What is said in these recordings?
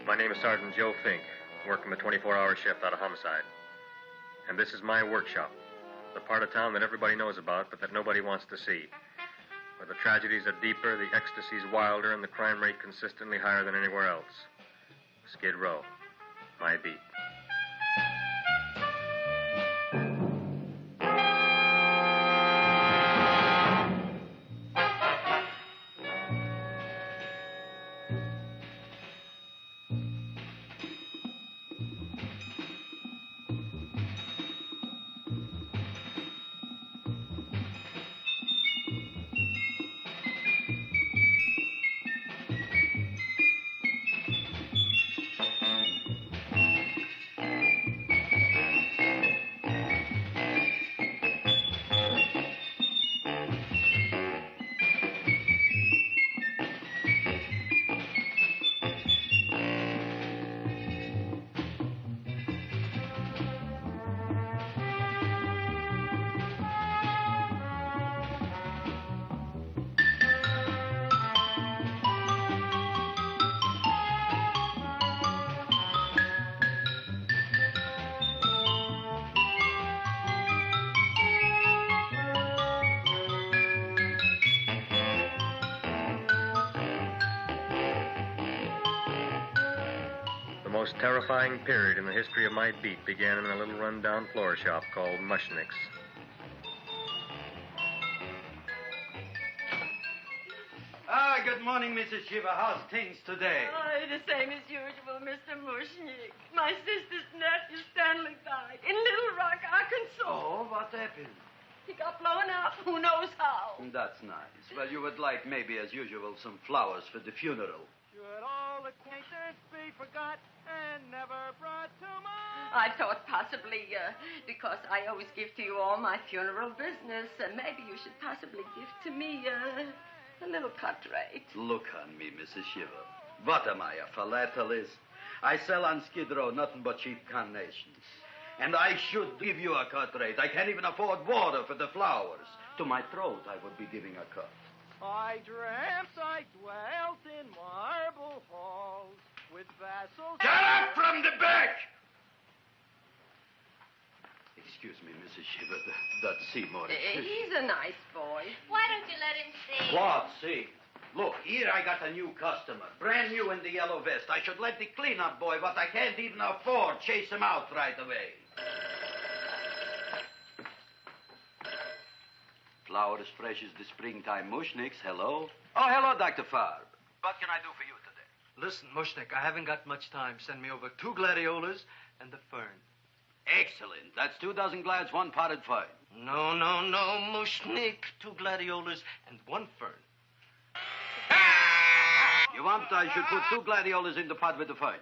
My name is Sergeant Joe Fink, working a 24-hour shift out of homicide. And this is my workshop, the part of town that everybody knows about, but that nobody wants to see. Where the tragedies are deeper, the ecstasy's wilder, and the crime rate consistently higher than anywhere else. Skid Row, my beat. The most terrifying period in the history of my beat began in a little run-down floor shop called Mushnick's. Good morning, Mrs. Shiva. How's things today? Oh, the same as usual, Mr. Mushnick. My sister's nephew, Stanley, died in Little Rock, Arkansas. Oh, what happened? He got blown up. Who knows how? That's nice. Well, you would like, maybe as usual, some flowers for the funeral. Should all acquaintance be forgot and never brought to mind? I thought possibly, because I always give to you all my funeral business, maybe you should possibly give to me, a little cut rate. Look on me, Mrs. Shiva. What am I, a philatelist? I sell on Skid Row nothing but cheap carnations. And I should give you a cut rate. I can't even afford water for the flowers. To my throat, I would be giving a cut. I dreamt I dwelt in marble halls with vassals... Get up from the back! Excuse me, Mrs. Shiva, that's Seymour. He's a nice boy. Why don't you let him see? What, see? Look, here I got a new customer, brand new in the yellow vest. I should let the cleanup boy, but I can't even afford, chase him out right away. Flowers fresh as the springtime Mushnicks. Hello? Oh, hello, Dr. Farb. What can I do for you today? Listen, Mushnick, I haven't got much time. Send me over 2 gladiolas and the fern. Excellent. That's 2 dozen glads, 1 potted fern. No, Mushnick. 2 gladiolas and 1 fern. You want I should put 2 gladiolas in the pot with the ferns?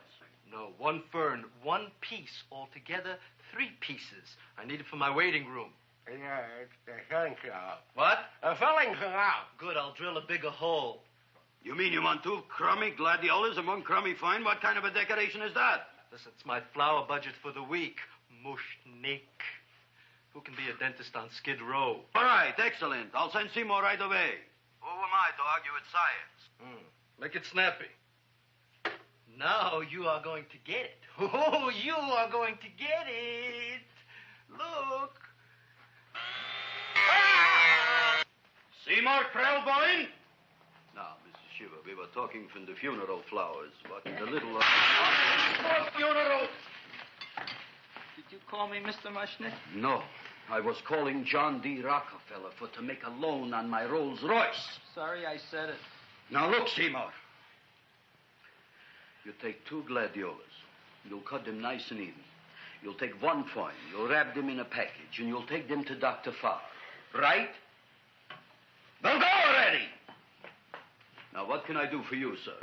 No, 1 fern, 1 piece. Altogether, 3 pieces. I need it for my waiting room. Yeah, it's the filling out. What? A filling out. Good, I'll drill a bigger hole. You mean you want 2 crummy gladiolas and 1 crummy fern? What kind of a decoration is that? Listen, it's my flower budget for the week. Mushnick. Who can be a dentist on Skid Row? All right, excellent. I'll send Seymour right away. Who am I to argue with science? Make it snappy. Now you are going to get it. Oh, you are going to get it. Look. Seymour Krelboin? Now, Mrs. Shiva, we were talking from the funeral flowers. What the little... More funerals! Did you call me Mr. Mushnick? No. I was calling John D. Rockefeller to make a loan on my Rolls Royce. Sorry I said it. Now, look, Seymour. You take 2 gladiolas. You'll cut them nice and even. You'll take 1 fern. You'll wrap them in a package, and you'll take them to Dr. Farr. Right? Well, go already! Now, what can I do for you, sir?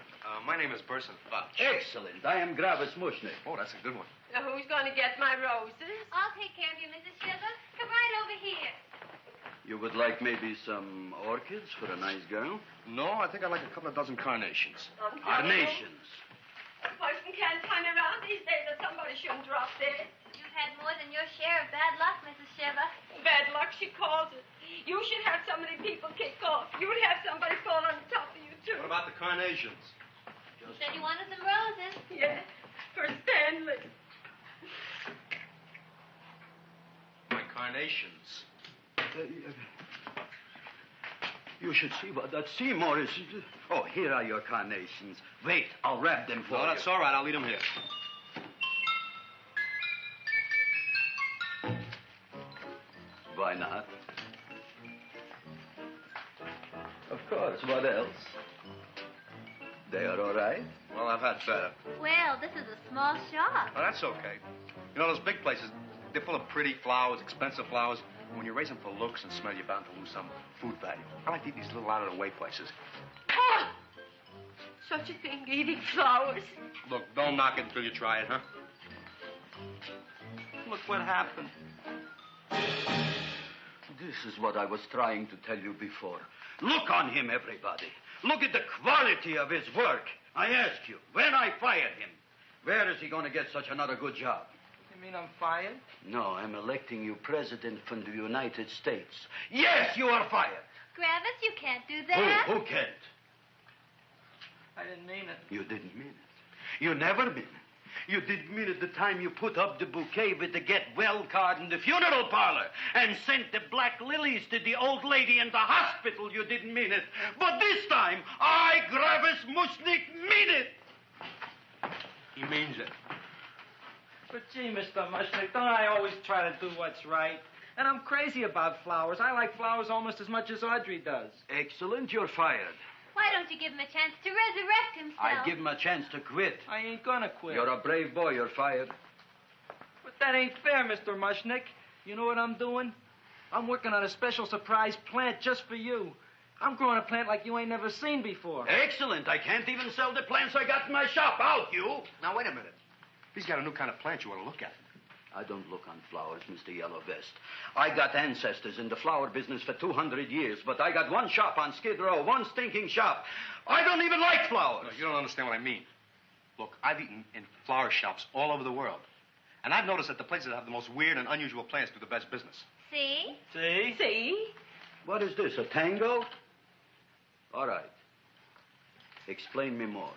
My name is Burson Fox. Excellent. I am Gravis Mushnick. Oh, that's a good one. Who's going to get my roses? I'll take care of you, Mrs. Shiva. Come right over here. You would like maybe some orchids for a nice girl? No, I think I'd like a couple of dozen carnations. Carnations. A person can't turn around these days that somebody shouldn't drop dead. You've had more than your share of bad luck, Mrs. Shiva. Bad luck, she calls it. You should have so many people kick off. You'd have somebody fall on top of you, too. What about the carnations? You said you wanted some roses. Yes, for Stanley. My carnations. You should see what that Seymour is. Oh, here are your carnations. Wait, I'll wrap them for No, you. that's all right. I'll leave them here. Why not? Of course, what else? They are all right? Well, I've had better. Well, this is a small shop. Oh, that's okay. You know, those big places, they're full of pretty flowers, expensive flowers. And when you raise them for looks and smell, you're bound to lose some food value. I like to eat these little out-of-the-way places. Oh, such a thing, eating flowers. Look, don't knock it until you try it, huh? Look what happened. This is what I was trying to tell you before. Look on him, everybody. Look at the quality of his work. I ask you, when I fired him, where is he going to get such another good job? You mean I'm fired? No, I'm electing you president from the United States. Yes, you are fired. Gravis, you can't do that. Who can't? I didn't mean it. You didn't mean it. You never mean it. You didn't mean it the time you put up the bouquet with the get well card in the funeral parlor and sent the black lilies to the old lady in the hospital. You didn't mean it. But this time, I, Gravis Mushnik, mean it. He means it. But gee, Mr. Mushnick, don't I always try to do what's right? And I'm crazy about flowers. I like flowers almost as much as Audrey does. Excellent, you're fired. Why don't you give him a chance to resurrect himself? I give him a chance to quit. I ain't gonna quit. You're a brave boy, you're fired. But that ain't fair, Mr. Mushnick. You know what I'm doing? I'm working on a special surprise plant just for you. I'm growing a plant like you ain't never seen before. Excellent. I can't even sell the plants I got in my shop. Out, you. Now, wait a minute. He's got a new kind of plant you want to look at. I don't look on flowers, Mr. Yellow Vest. I got ancestors in the flower business for 200 years, but I got one shop on Skid Row, one stinking shop. I don't even like flowers. No, you don't understand what I mean. Look, I've eaten in flower shops all over the world. And I've noticed that the places that have the most weird and unusual plants do the best business. See? See? See? What is this, a tango? All right. Explain me more.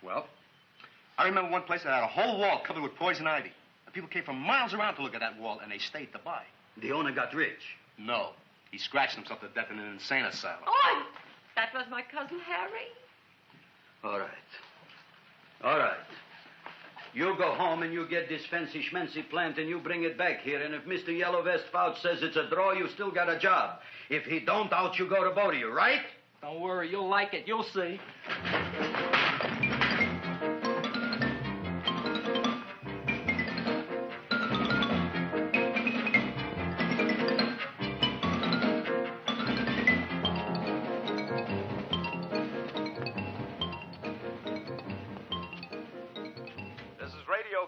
Well, I remember one place that had a whole wall covered with poison ivy. And people came from miles around to look at that wall, and they stayed to buy. The owner got rich. No. He scratched himself to death in an insane asylum. Oh, that was my cousin Harry. All right. All right. You go home and you get this fancy schmancy plant and you bring it back here. And if Mr. Yellow Vest Fouch says it's a draw, you still got a job. If he don't, out you go to both of you, right? Don't worry, you'll like it. You'll see.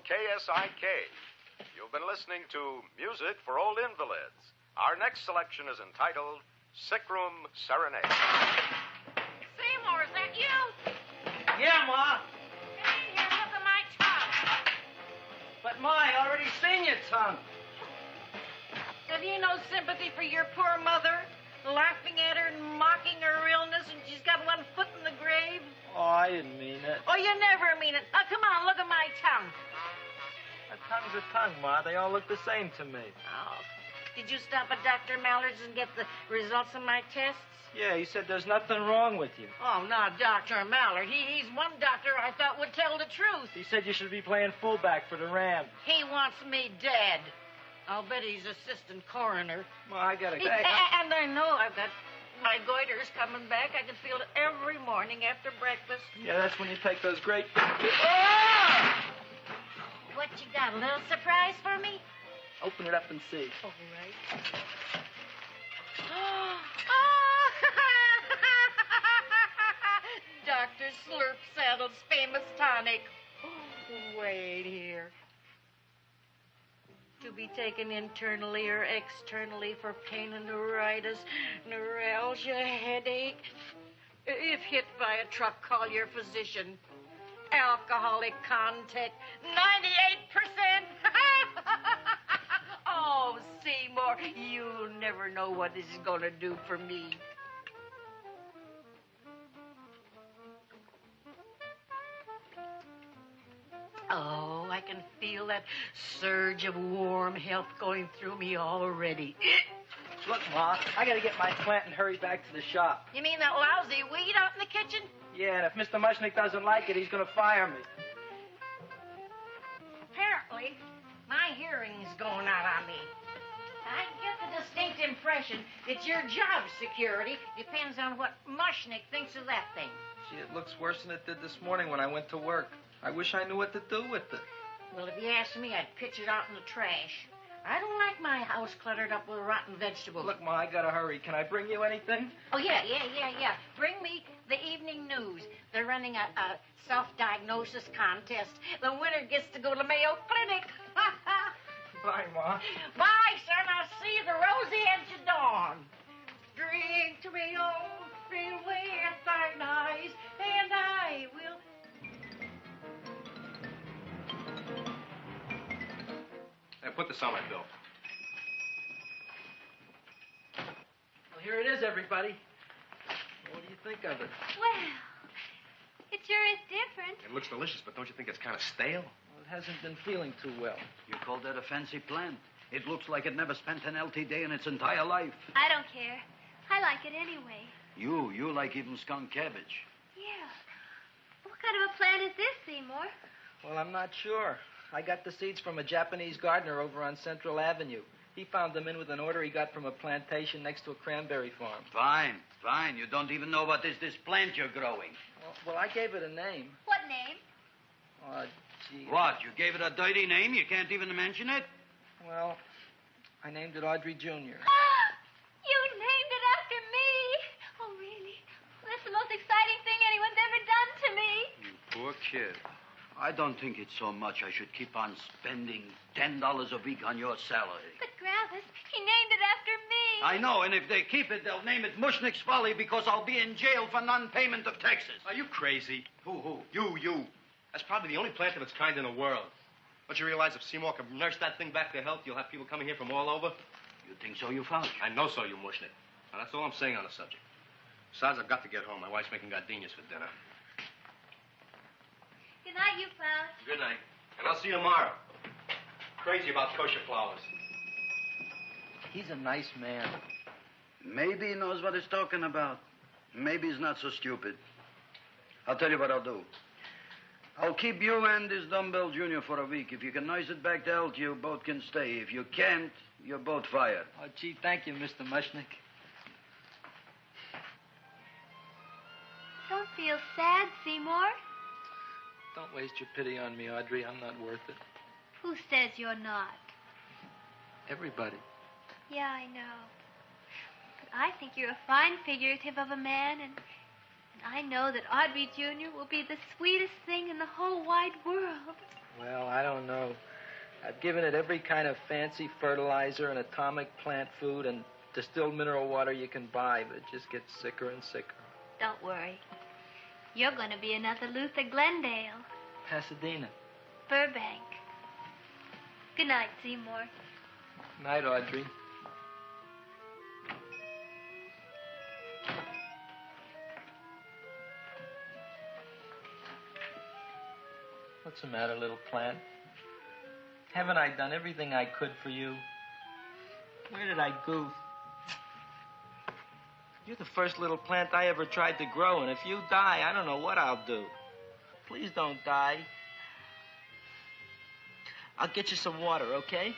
KSIK. You've been listening to Music for Old Invalids. Our next selection is entitled Sick Room Serenade. Seymour, is that you? Yeah, Ma. Hey, here, look at my tongue. But, Ma, I already seen your tongue. Have you no sympathy for your poor mother? Laughing at her and mocking her illness, and she's got one foot in the grave? Oh, I didn't mean it. Oh, you never mean it. Now, come on, look at my tongue. A tongue's a tongue, Ma. They all look the same to me. Oh, did you stop at Dr. Mallard's and get the results of my tests? Yeah, he said there's nothing wrong with you. Oh, not Dr. Mallard. He's one doctor I thought would tell the truth. He said you should be playing fullback for the Rams. He wants me dead. I'll bet he's assistant coroner. Ma, I gotta go. And I know I've got my goiter's coming back. I can feel it every morning after breakfast. Yeah, that's when you take those great... What you got, a little surprise for me? Open it up and see. All right. Dr. Slurp Saddle's famous tonic. Wait here. To be taken internally or externally for pain and neuritis, neuralgia, headache. If hit by a truck, call your physician. Alcoholic contact, 98%. Oh, Seymour, you never know what this is going to do for me. that surge of warm health going through me already. Look, Ma, I gotta get my plant and hurry back to the shop. You mean that lousy weed out in the kitchen? Yeah, and if Mr. Mushnick doesn't like it, he's gonna fire me. Apparently, my hearing's going out on me. I get the distinct impression that your job security depends on what Mushnick thinks of that thing. Gee, it looks worse than it did this morning when I went to work. I wish I knew what to do with it. Well, if you ask me, I'd pitch it out in the trash. I don't like my house cluttered up with rotten vegetables. Look, Ma, I gotta hurry. Can I bring you anything? Oh, yeah. Bring me the evening news. They're running a self-diagnosis contest. The winner gets to go to Mayo Clinic. Bye, Ma. Bye, son. I'll see you the rosy edge of dawn. Drink to me, old, fill with thine eyes, and I will... And put this on my bill. Well, here it is, everybody. What do you think of it? Well, it sure is different. It looks delicious, but don't you think it's kind of stale? Well, it hasn't been feeling too well. You call that a fancy plant? It looks like it never spent an LT day in its entire life. I don't care. I like it anyway. You like even skunk cabbage. Yeah. What kind of a plant is this, Seymour? Well, I'm not sure. I got the seeds from a Japanese gardener over on Central Avenue. He found them in with an order he got from a plantation next to a cranberry farm. Fine. You don't even know what is this plant you're growing. Well, I gave it a name. What name? Gee. What? You gave it a dirty name? You can't even mention it? Well, I named it Audrey Jr. You named it after me. Oh, really? That's the most exciting thing anyone's ever done to me. You poor kid. I don't think it's so much I should keep on spending $10 a week on your salary. But, Gravis, he named it after me. I know, and if they keep it, they'll name it Mushnick's Folly because I'll be in jail for non-payment of taxes. Are you crazy? Who? You. That's probably the only plant of its kind in the world. Don't you realize if Seymour can nurse that thing back to health, you'll have people coming here from all over? You think so, you found? I know so, you Mushnick. Now, that's all I'm saying on the subject. Besides, I've got to get home. My wife's making gardenias for dinner. Good night, you fellas. Good night. And I'll see you tomorrow. Crazy about kosher flowers. He's a nice man. Maybe he knows what he's talking about. Maybe he's not so stupid. I'll tell you what I'll do. I'll keep you and this dumbbell junior for a week. If you can nurse it back to health, you both can stay. If you can't, you're both fired. Oh, gee, thank you, Mr. Mushnick. Don't feel sad, Seymour. Don't waste your pity on me, Audrey. I'm not worth it. Who says you're not? Everybody. Yeah, I know. But I think you're a fine figurative of a man, and I know that Audrey Jr. will be the sweetest thing in the whole wide world. Well, I don't know. I've given it every kind of fancy fertilizer and atomic plant food and distilled mineral water you can buy, but it just gets sicker and sicker. Don't worry. You're going to be another Luther Glendale. Pasadena. Burbank. Good night, Seymour. Night, Audrey. What's the matter, little plant? Haven't I done everything I could for you? Where did I goof? You're the first little plant I ever tried to grow, and if you die, I don't know what I'll do. Please don't die. I'll get you some water, okay?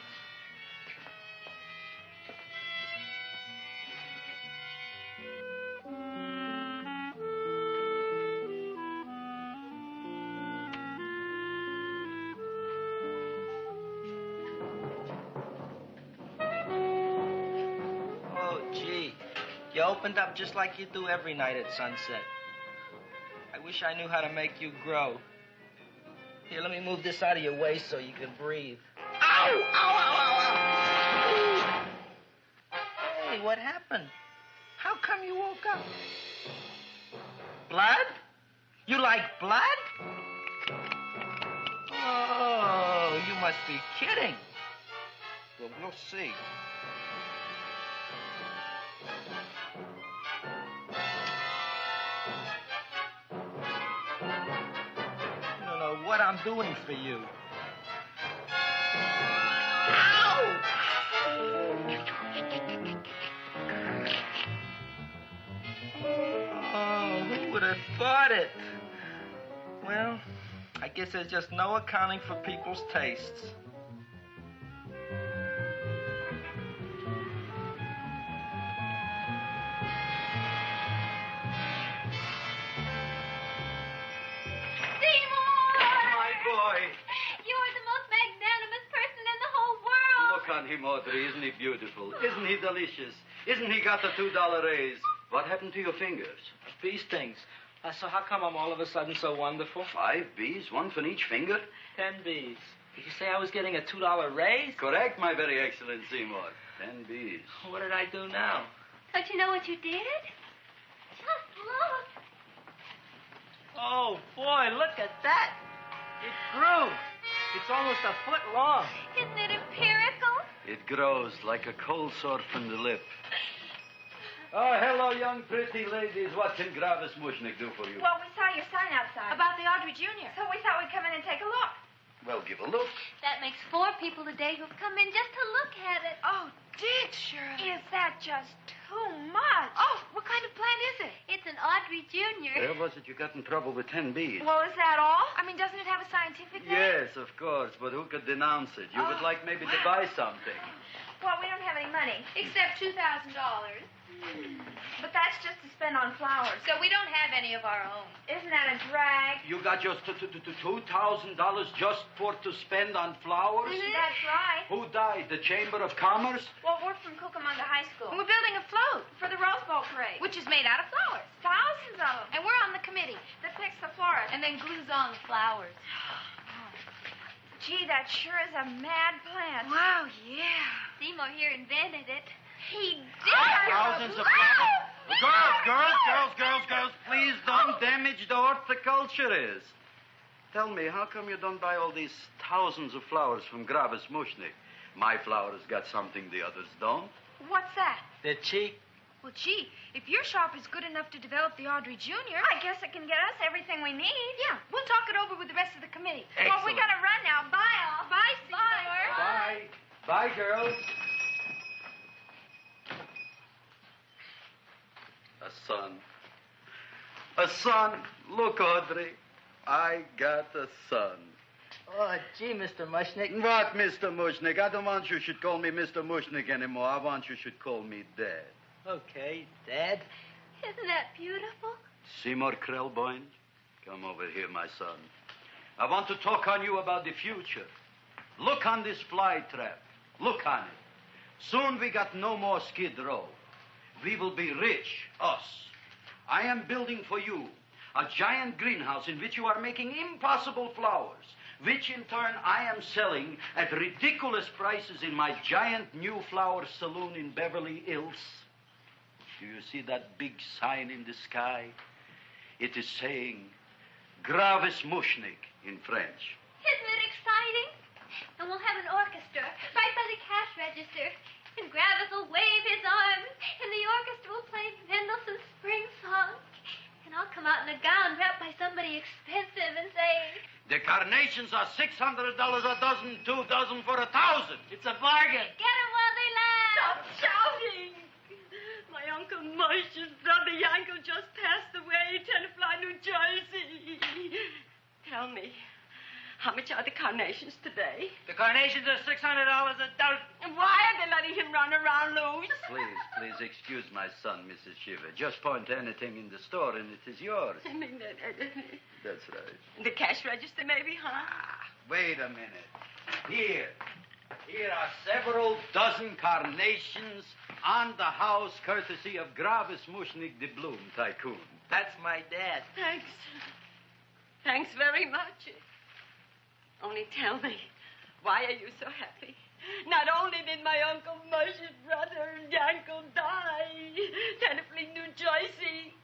You opened up just like you do every night at sunset. I wish I knew how to make you grow. Here, let me move this out of your way so you can breathe. Ow! Ow, ow, ow, ow! Hey, what happened? How come you woke up? Blood? You like blood? Oh, you must be kidding. Well, we'll see. You don't know what I'm doing for you. Oh, who would have thought it? Well, I guess there's just no accounting for people's tastes. Look on him, Audrey. Isn't he beautiful? Isn't he delicious? Isn't he got the $2 raise? What happened to your fingers? Bee stings. So how come I'm all of a sudden so wonderful? 5 bees, one for each finger? 10 bees. Did you say I was getting a $2 raise? Correct, my very excellent Seymour. 10 bees. What did I do now? Don't you know what you did? Just look. Oh, boy, look at that. It grew. It's almost a foot long. Isn't it empirical? It grows like a cold sore from the lip. Oh, hello, young pretty ladies. What can Gravis Mushnik do for you? Well, we saw your sign outside. About the Audrey Jr. So we thought we'd come in and take a look. Well, give a look. That makes 4 people today who've come in just to look at it. Oh, Dick, Shirley. Is that just too much? Oh, what kind of plant is it? It's an Audrey Jr. Where was it you got in trouble with 10 bees? Well, is that all? I mean, doesn't it have a scientific name? Yes, of course, but who could denounce it? You would like maybe to buy something. Well, we don't have any money. Except $2,000. But that's just to spend on flowers. So we don't have any of our own. Isn't that a drag? You got just $2,000 just to spend on flowers? Mm-hmm. That's right. Who died? The Chamber of Commerce? Well, we're from Cucamonga High School. We're building a float For the Rose Bowl parade. which is made out of flowers. Thousands of them. And we're on the committee That picks the florist. and then glues on the flowers. Gee, that sure is a mad plant. Wow, yeah. Seymour here invented it. He did. Thousands of flowers. Girls, please don't damage the horticulturist. Tell me, how come you don't buy all these thousands of flowers from Gravis Mushnik? My flowers got something the others don't. What's that? They're cheap. Well, gee, if your shop is good enough to develop the Audrey Jr., I guess it can get us everything we need. Yeah, we'll talk it over with the rest of the committee. Well, we gotta run now. Bye, all. Bye, Seymour. Bye. Bye, girls. A son. A son. Look, Audrey. I got a son. Oh, gee, Mr. Mushnik. What, Mr. Mushnik? I don't want you should call me Mr. Mushnik anymore. I want you should call me Dad. Okay, Dad. Isn't that beautiful? Seymour Krelboin, come over here, my son. I want to talk on you about the future. Look on this fly trap. Look on it. Soon we got no more Skid Row. We will be rich, us. I am building for you a giant greenhouse in which you are making impossible flowers, which in turn I am selling at ridiculous prices in my giant new flower saloon in Beverly Hills. Do you see that big sign in the sky? It is saying Gravis Mushnik in French. Isn't it exciting? And we'll have an orchestra right by the cash register. And Gravis will wave his arms, and the orchestra will play Mendelssohn's Spring Song. And I'll come out in a gown wrapped by somebody expensive and say, The carnations are $600 a dozen, 2 dozen for $1,000. It's a bargain. get 'em while they last. Stop shouting! My Uncle Moshe's brother Yankel just passed away, Tenafly, New Jersey. Tell me, how much are the carnations today? The carnations are $600 a dozen. And why are they letting him run around loose? Please excuse my son, Mrs. Shiver. Just point to anything in the store and it is yours. I mean, That's right. the cash register maybe, huh? Wait a minute. Here are several dozen carnations on the house courtesy of Gravis Mushnik the Bloom Tycoon. That's my dad. Thanks. Thanks very much. Only tell me, why are you so happy? Not only did my Uncle Moshe's brother Yankel die, Tenafly, New Jersey,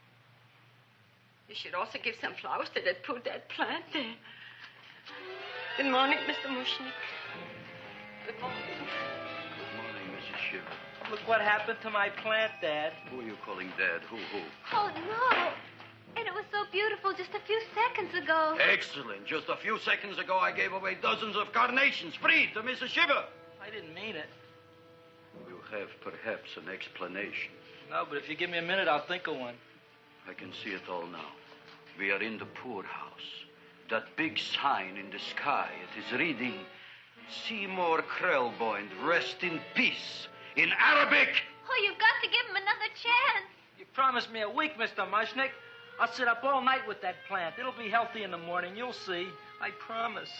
you should also give some flowers to that poor dead plant there. Good morning, Mr. Mushnik. Good morning. Good morning, Mrs. Shiver. Look what happened to my plant, Dad. Who are you calling Dad? Who? Oh, no. And it was so beautiful just a few seconds ago. Excellent. Just a few seconds ago, I gave away dozens of carnations free to Mrs. Shiver. I didn't mean it. You have perhaps an explanation. No, but if you give me a minute, I'll think of one. I can see it all now. We are in the poorhouse. That big sign in the sky, it is reading, Seymour Krelboin, rest in peace, in Arabic. Oh, you've got to give him another chance. You promised me a week, Mr. Mushnick. I'll sit up all night with that plant. It'll be healthy in the morning. You'll see. I promise.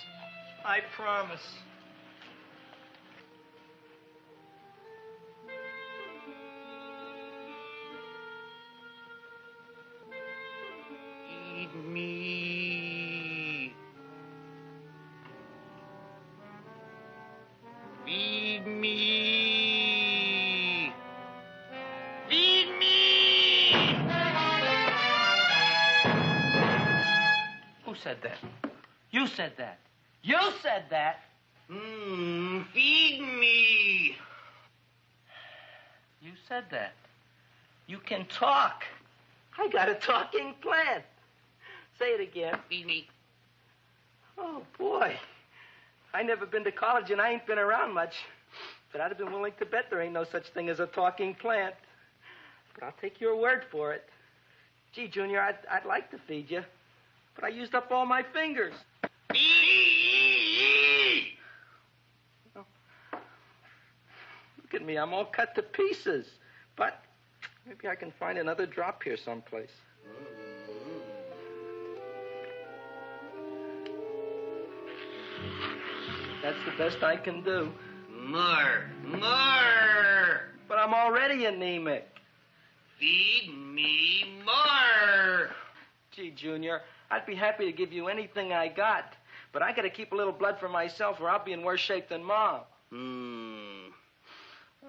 I promise. Feed me. Feed me. Feed me. Who said that? You said that. You said that. Feed me. You said that. You can talk. I got a talking plant. Say it again. Feed me. Oh, boy. I never been to college and I ain't been around much. But I'd have been willing to bet there ain't no such thing as a talking plant. But I'll take your word for it. Gee, Junior, I'd like to feed you. But I used up all my fingers. Oh. Look at me. I'm all cut to pieces. But maybe I can find another drop here someplace. That's the best I can do. More. But I'm already anemic. Feed me more. Gee, Junior, I'd be happy to give you anything I got. But I got to keep a little blood for myself or I'll be in worse shape than Mom.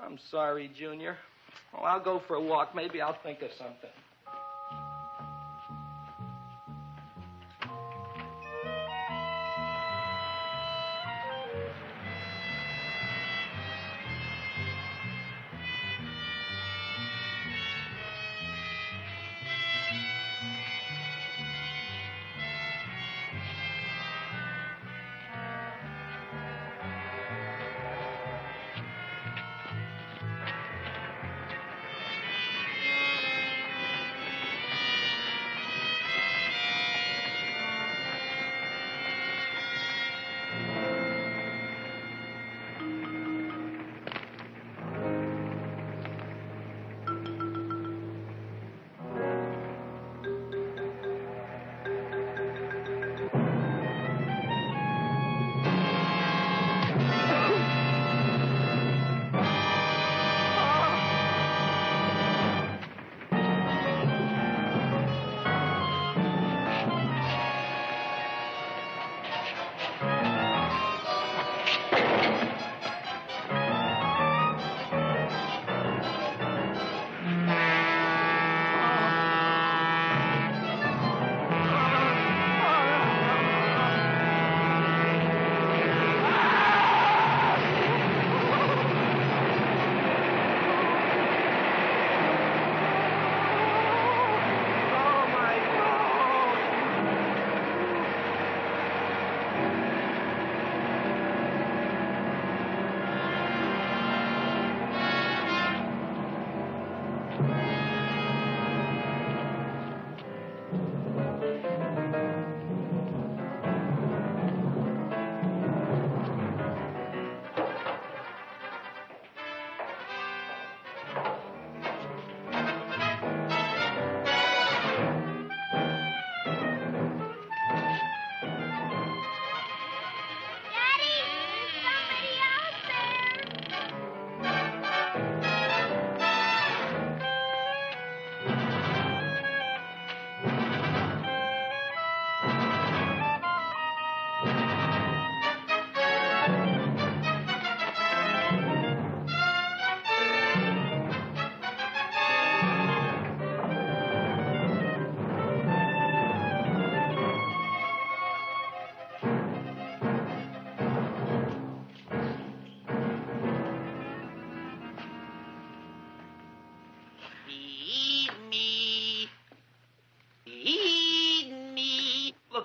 I'm sorry, Junior. Oh, I'll go for a walk. Maybe I'll think of something.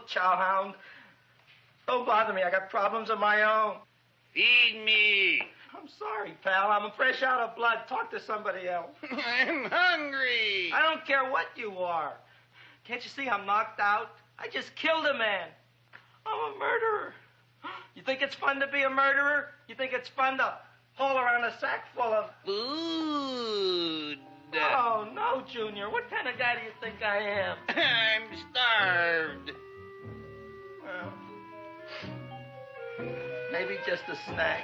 Chowhound. Don't bother me. I got problems of my own. Feed me. I'm sorry, pal. I'm fresh out of blood. Talk to somebody else. I'm hungry. I don't care what you are. Can't you see I'm knocked out? I just killed a man. I'm a murderer. You think it's fun to be a murderer? You think it's fun to haul around a sack full of... Food. Oh, no, Junior. What kind of guy do you think I am? I'm starved. Well, maybe just a snack.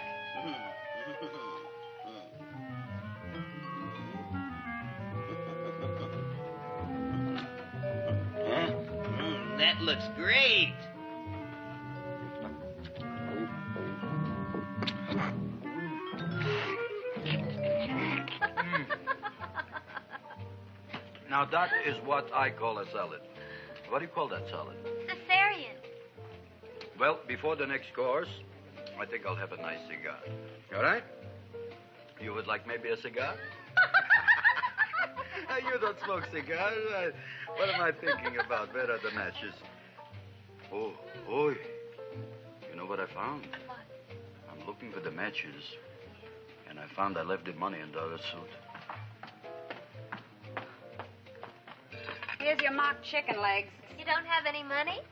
That looks great. Now, that is what I call a salad. What do you call that salad? Caesarean. Well, before the next course, I think I'll have a nice cigar. All right? You would like maybe a cigar? You don't smoke cigars. What am I thinking about? Where are the matches? Oh, oi. You know what I found? What? I'm looking for the matches. And I found I left the money in the other suit. Here's your mock chicken legs. You don't have any money?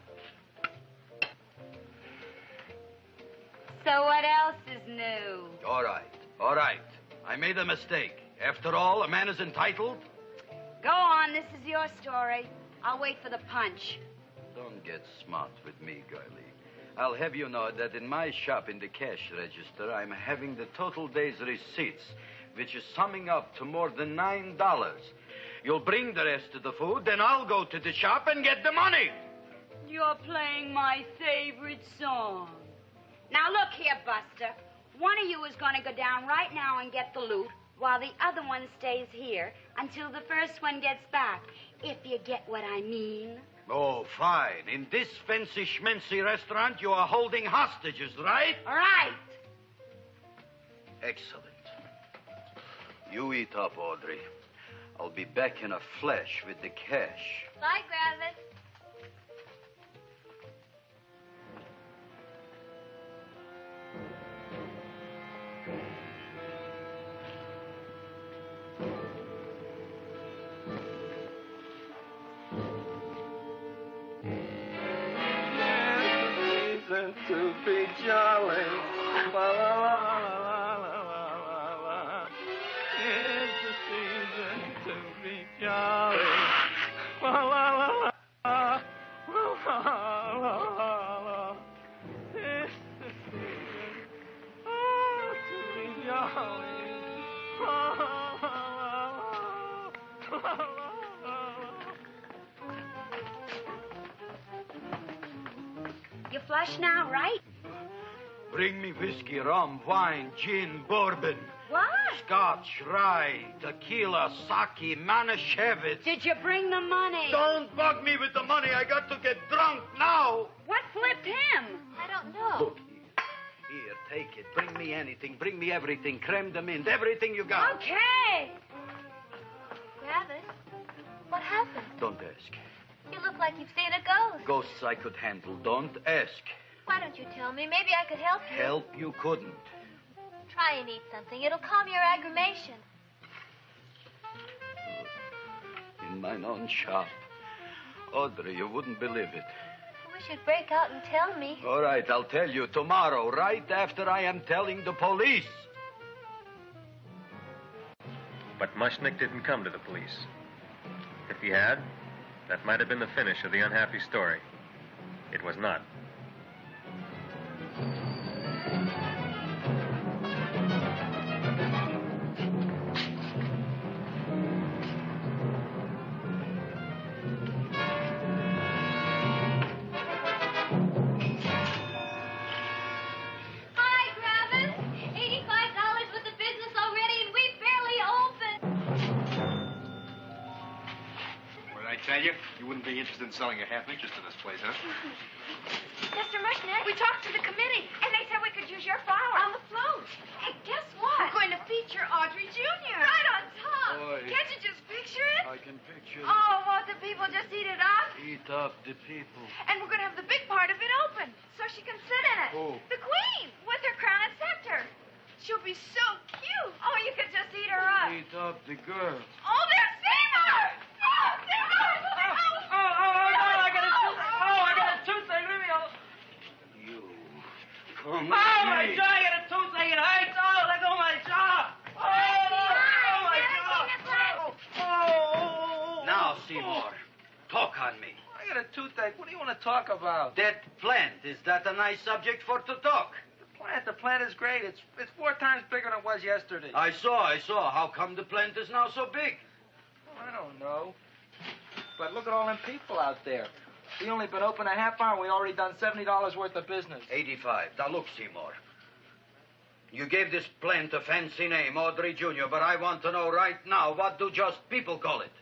So what else is new? All right. I made a mistake. After all, a man is entitled. Go on, this is your story. I'll wait for the punch. Don't get smart with me, girlie. I'll have you know that in my shop in the cash register, I'm having the total day's receipts, which is summing up to more than $9. You'll bring the rest of the food, then I'll go to the shop and get the money. You're playing my favorite song. Now, look here, Buster. One of you is going to go down right now and get the loot, while the other one stays here until the first one gets back, if you get what I mean. Oh, fine. In this fancy schmancy restaurant, you are holding hostages, right? Right. Excellent. You eat up, Audrey. I'll be back in a flash with the cash. Bye, Gravis. To be jolly. La, la, la, la, la, la, la. It's the season to be jolly. La, la, la, la, la, la, la, la. It's the season to be jolly. La, la, la, la, la, la. You flush now, right? Bring me whiskey, rum, wine, gin, bourbon. What? Scotch, rye, tequila, sake, Manischewitz. Did you bring the money? Don't bug me with the money. I got to get drunk now. What flipped him? I don't know. Look, here, take it. Bring me anything. Bring me everything. Creme de menthe, everything you got. Okay. Gravis, what happened? Don't ask. You look like you've seen a ghost. Ghosts I could handle. Don't ask. Why don't you tell me? Maybe I could help you. Help you couldn't. Try and eat something. It'll calm your aggravation. In mine own shop. Audrey, you wouldn't believe it. I wish you'd break out and tell me. All right, I'll tell you tomorrow, right after I am telling the police. But Mushnick didn't come to the police. If he had, that might have been the finish of the unhappy story. It was not. Hi, Gravis. $85 with the business already, and we barely opened. What did I tell you? You wouldn't be interested in selling your half interest in this place, huh? Mr. Mushnick, we talked to the committee, and they said we could use your flour on the float. Hey, guess what? We're going to feature Audrey Jr. Right on top. Boy. Can't you just picture it? I can picture Oh, won't the people just eat it up? Eat up the people. And we're going to have the big part of it open, so she can sit in it. Who? The Queen, with her crown and scepter. She'll be so cute. Oh, you could just eat her up. Eat up the girl. Oh, there's Seymour! Oh, Seymour! I got a toothache. Leave me alone. You. Come on. Oh, my jaw. I got a toothache. It hurts. Oh, let go of my jaw. Now, Seymour, talk on me. I got a toothache. What do you want to talk about? That plant, is that a nice subject for to talk? The plant is great. It's 4 times bigger than it was yesterday. I saw. How come the plant is now so big? I don't know. But look at all them people out there. We only been open a half hour. We already done $70 worth of business. 85. Now, look, Seymour. You gave this plant a fancy name, Audrey Jr., but I want to know right now, what do just people call it?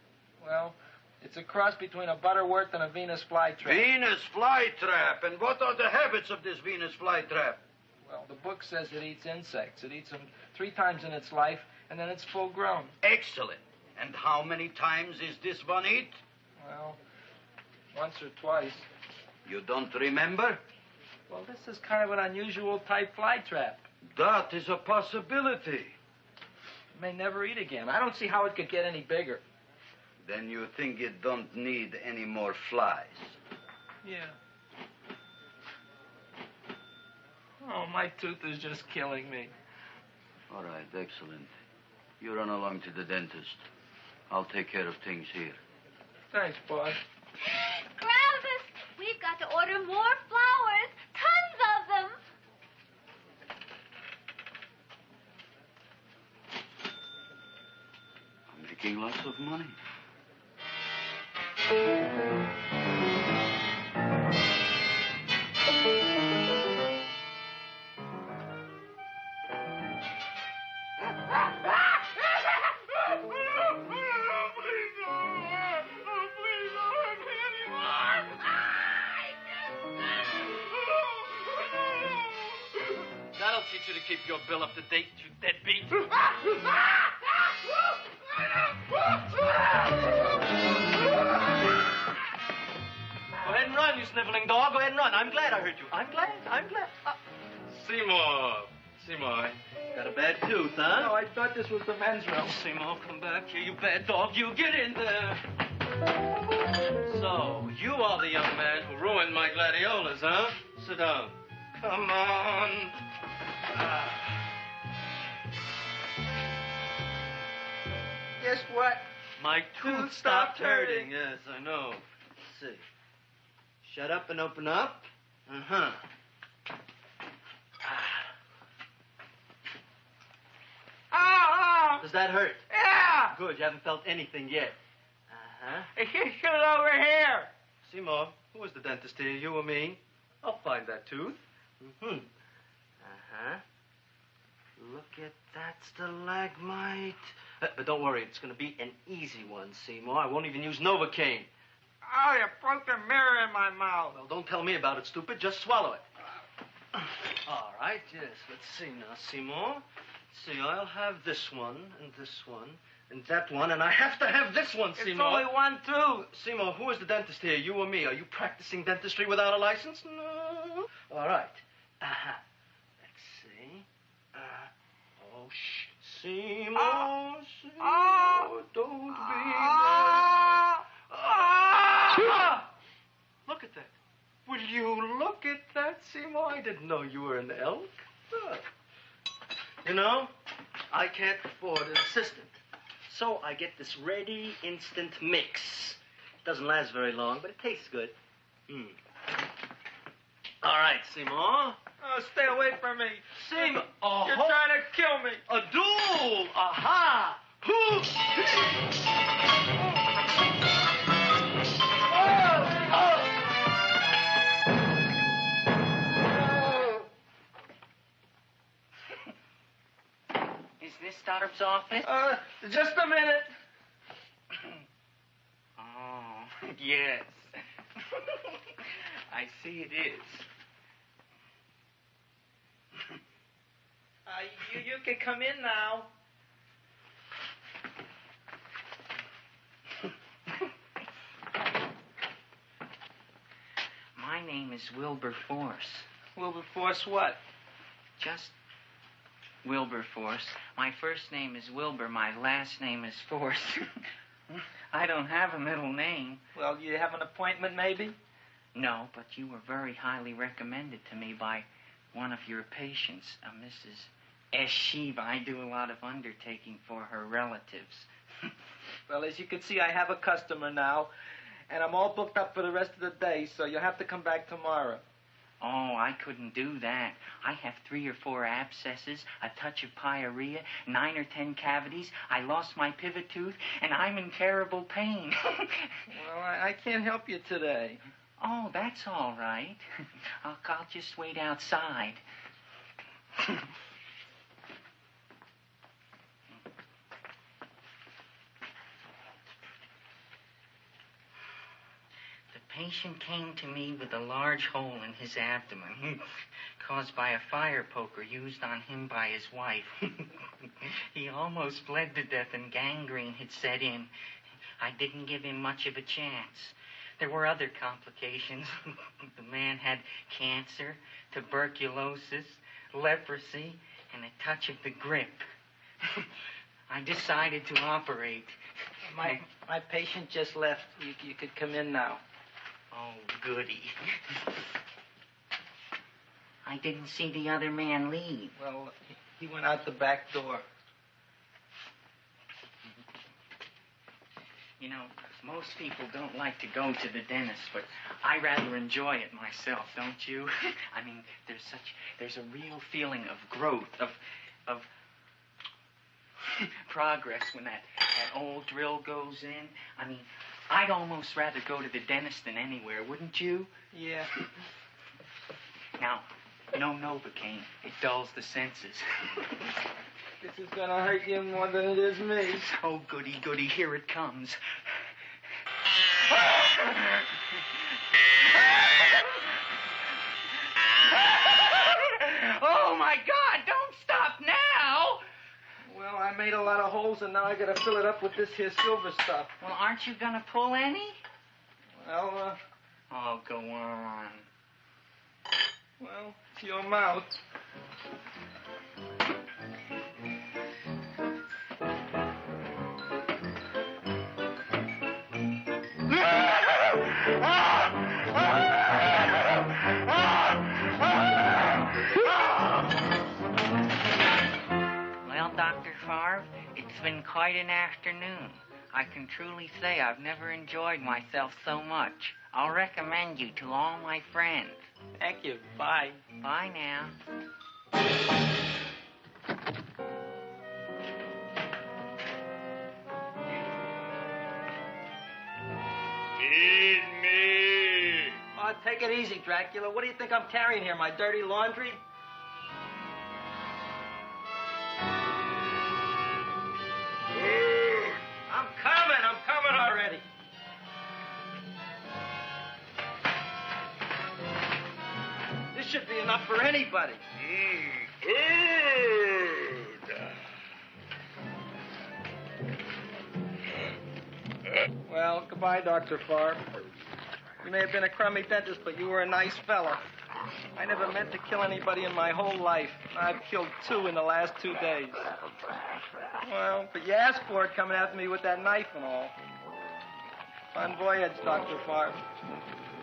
Well, it's a cross between a Butterworth and a Venus flytrap. Venus flytrap. And what are the habits of this Venus flytrap? Well, the book says it eats insects. It eats them 3 times in its life, and then it's full grown. Excellent. And how many times is this one eat? Well, once or twice. You don't remember? Well, this is kind of an unusual type flytrap. That is a possibility. It may never eat again. I don't see how it could get any bigger. Then you think it don't need any more flies? Yeah. Oh, my tooth is just killing me. All right, excellent. You run along to the dentist. I'll take care of things here. Thanks, boss. Gravis, we've got to order more flowers. Tons of them. I'm making lots of money. That'll teach you to keep your bill up to date, you deadbeat. Go ahead and run, you sniveling dog. Go ahead and run. I'm glad I hurt you. I'm glad. Seymour, got a bad tooth, huh? No, I thought this was the men's room. Seymour, come back here, you bad dog. You get in there. So, you are the young man who ruined my gladiolas, huh? Sit down. Come on. Guess what? My tooth stopped hurting. Yes, I know. Let's see. Shut up and open up. Uh-huh. Oh! Does that hurt? Yeah! Good, you haven't felt anything yet. Uh-huh. It's just over here. Seymour, who is the dentist here, you or me? I'll find that tooth. Mm-hmm. Uh-huh. Look at that stalagmite. But don't worry, it's going to be an easy one, Seymour. I won't even use Novocaine. Oh, you broke the mirror in my mouth. Well, don't tell me about it, stupid. Just swallow it. All right, yes. Let's see now, Seymour. See, I'll have this one, and that one, and I have to have this one, Seymour. It's only one tooth. Seymour, who is the dentist here, you or me? Are you practicing dentistry without a license? No. All right. Uh-huh. Let's see. Oh, shh. Seymour, Seymour, don't be mad. Look at that. Will you look at that, Seymour? I didn't know you were an elk. You know, I can't afford an assistant. So I get this ready instant mix. Doesn't last very long, but it tastes good. All right, Seymour. Oh, stay away from me. Seymour. You're trying to kill me. A duel. Aha. Is this Starv's office? Just a minute. Oh, yes. I see it is. You can come in now. My name is Wilbur Force. Wilberforce what? Just Wilberforce. My first name is Wilbur. My last name is Force. I don't have a middle name. Well, you have an appointment, maybe? No, but you were very highly recommended to me by one of your patients, Mrs. S. Shiva. I do a lot of undertaking for her relatives. Well, as you can see, I have a customer now, and I'm all booked up for the rest of the day, so you'll have to come back tomorrow. Oh, I couldn't do that. I have 3 or 4 abscesses, a touch of pyorrhea, 9 or 10 cavities. I lost my pivot tooth, and I'm in terrible pain. Well, I can't help you today. Oh, that's all right. I'll just wait outside. The patient came to me with a large hole in his abdomen, caused by a fire poker used on him by his wife. He almost bled to death and gangrene had set in. I didn't give him much of a chance. There were other complications. The man had cancer, tuberculosis, leprosy, and a touch of the grip. I decided to operate. My patient just left. You could come in now. Oh, goody. I didn't see the other man leave. Well, he went out the back door. You know, most people don't like to go to the dentist, but I rather enjoy it myself, don't you? I mean, there's a real feeling of growth, of progress when that old drill goes in. I mean, I'd almost rather go to the dentist than anywhere, wouldn't you? Yeah. Now, no Novocaine. It dulls the senses. This is gonna hurt you more than it is me. Oh, goody, goody, here it comes. Oh, my God, don't stop now! Well, I made a lot of holes, and now I gotta fill it up with this here silver stuff. Well, aren't you gonna pull any? Well, Oh, go on. Well, it's your mouth. Well, Dr. Favre, it's been quite an afternoon. I can truly say I've never enjoyed myself so much. I'll recommend you to all my friends. Thank you. Bye. Bye now. Feed me. Oh, take it easy, Dracula. What do you think I'm carrying here, my dirty laundry? I'm coming already. This should be enough for anybody. Well, goodbye, Dr. Favre. You may have been a crummy dentist, but you were a nice fella. I never meant to kill anybody in my whole life. I've killed 2 in the last 2 days. Well, but you asked for it coming after me with that knife and all. Fun voyage, Dr. Favre.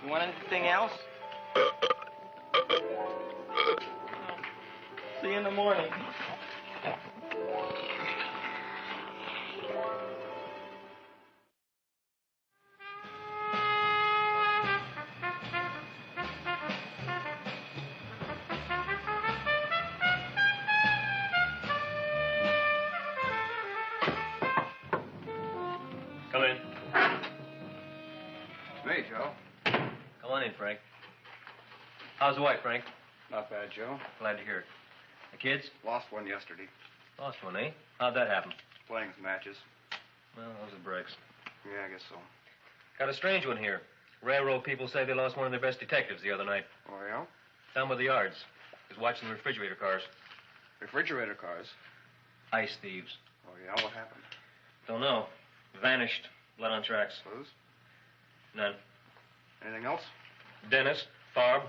You want anything else? See you in the morning. Come in. Hey, Joe. Come on in, Frank. How's the wife, Frank? Not bad, Joe. Glad to hear it. The kids? Lost one yesterday. Lost one, eh? How'd that happen? Playing some matches. Well, those are breaks. Yeah, I guess so. Got a strange one here. Railroad people say they lost one of their best detectives the other night. Oh, yeah? Down by the yards. He was watching the refrigerator cars. Refrigerator cars? Ice thieves. Oh, yeah? What happened? Don't know. Vanished. Blood on tracks. Clues? None. Anything else? Dennis. Farb.